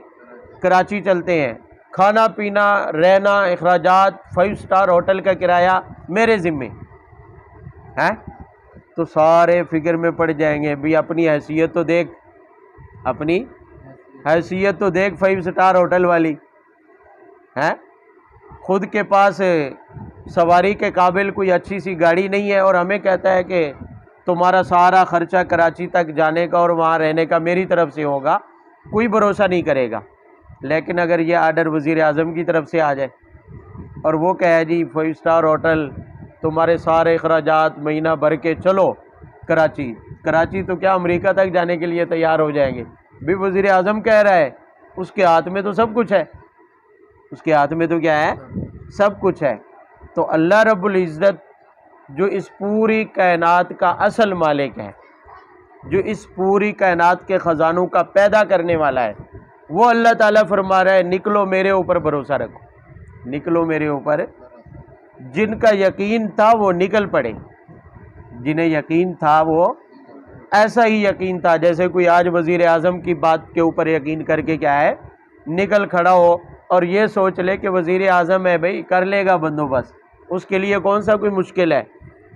کراچی چلتے ہیں، کھانا پینا رہنا اخراجات 5 سٹار ہوٹل کا کرایہ میرے ذمے ہے، تو سارے فکر میں پڑ جائیں گے، بھئی اپنی حیثیت تو دیکھ، اپنی حیثیت تو دیکھ 5 سٹار ہوٹل والی ہے، خود کے پاس سواری کے قابل کوئی اچھی سی گاڑی نہیں ہے، اور ہمیں کہتا ہے کہ تمہارا سارا خرچہ کراچی تک جانے کا اور وہاں رہنے کا میری طرف سے ہوگا، کوئی بھروسہ نہیں کرے گا۔ لیکن اگر یہ آرڈر وزیر اعظم کی طرف سے آ جائے اور وہ کہے جی 5 سٹار ہوٹل، تمہارے سارے اخراجات مہینہ بھر کے چلو کراچی تو کیا امریکہ تک جانے کے لیے تیار ہو جائیں گے، بھی وزیر اعظم کہہ رہا ہے، اس کے ہاتھ میں تو سب کچھ ہے، اس کے ہاتھ میں تو کیا ہے، سب کچھ ہے۔ تو اللہ رب العزت جو اس پوری کائنات کا اصل مالک ہے، جو اس پوری کائنات کے خزانوں کا پیدا کرنے والا ہے، وہ اللہ تعالیٰ فرما رہا ہے نکلو میرے اوپر بھروسہ رکھو، نکلو میرے اوپر۔ جن کا یقین تھا وہ نکل پڑے، جنہیں یقین تھا وہ ایسا ہی یقین تھا جیسے کوئی آج وزیر اعظم کی بات کے اوپر یقین کر کے کیا ہے نکل کھڑا ہو، اور یہ سوچ لے کہ وزیر اعظم ہے بھائی کر لے گا بندوبست، اس کے لیے کون سا کوئی مشکل ہے،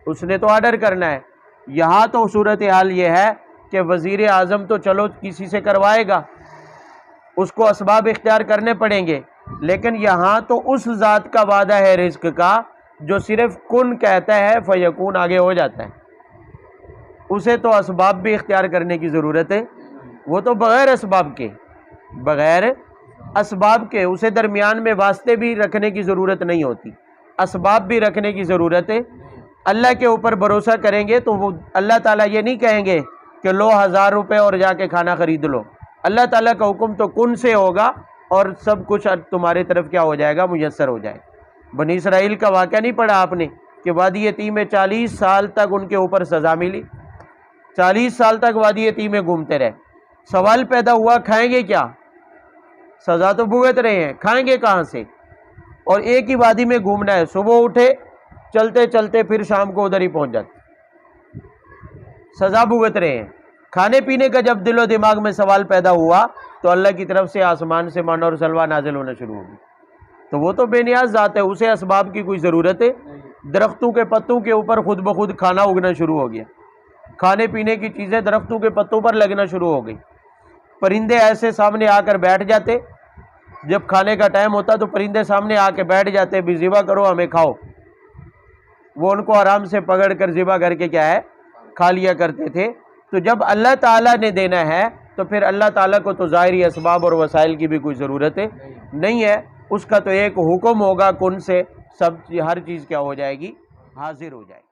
اس نے تو آرڈر کرنا ہے۔ یہاں تو صورتحال یہ ہے کہ وزیر اعظم تو چلو کسی سے کروائے گا، اس کو اسباب اختیار کرنے پڑیں گے، لیکن یہاں تو اس ذات کا وعدہ ہے رزق کا جو صرف کن کہتا ہے فیکون آگے ہو جاتا ہے، اسے تو اسباب بھی اختیار کرنے کی ضرورت ہے، وہ تو بغیر اسباب کے اسے درمیان میں واسطے بھی رکھنے کی ضرورت نہیں ہوتی، اسباب بھی رکھنے کی ضرورت ہے۔ اللہ کے اوپر بھروسہ کریں گے تو وہ اللہ تعالیٰ یہ نہیں کہیں گے کہ لو 1000 روپے اور جا کے کھانا خرید لو، اللہ تعالیٰ کا حکم تو کن سے ہوگا اور سب کچھ تمہاری طرف کیا ہو جائے گا، میسر ہو جائے گا۔ بنی اسرائیل کا واقعہ نہیں پڑھا آپ نے کہ وادی یتیم میں 40 سال تک ان کے اوپر سزا ملی، 40 سال تک وادی یتیم میں گھومتے رہے، سوال پیدا ہوا کھائیں گے کیا، سزا تو بھگت رہے ہیں، کھائیں گے کہاں سے، اور ایک ہی وادی میں گھومنا ہے، صبح اٹھے چلتے چلتے پھر شام کو ادھر ہی پہنچ جاتے، سزا بھگت رہے ہیں۔ کھانے پینے کا جب دل و دماغ میں سوال پیدا ہوا تو اللہ کی طرف سے آسمان سے مانا اور سلوہ نازل ہونا شروع ہوگی، تو وہ تو بے نیاز ذات ہے، اسے اسباب کی کوئی ضرورت ہے، درختوں کے پتوں کے اوپر خود بخود کھانا اگنا شروع ہو گیا، کھانے پینے کی چیزیں درختوں کے پتوں پر لگنا شروع ہو گئی، پرندے ایسے سامنے آ کر بیٹھ جاتے، جب کھانے کا ٹائم ہوتا تو پرندے سامنے آ کے بیٹھ جاتے، بھی ذبح کرو ہمیں کھاؤ، وہ ان کو آرام سے پکڑ کر ذبح کر کے کیا ہے کھا لیا کرتے تھے۔ تو جب اللہ تعالیٰ نے دینا ہے تو پھر اللہ تعالیٰ کو تو ظاہری اسباب اور وسائل کی بھی کوئی ضرورت نہیں ہے، اس کا تو ایک حکم ہوگا کن سے، سب ہر چیز کیا ہو جائے گی، حاضر ہو جائے گی۔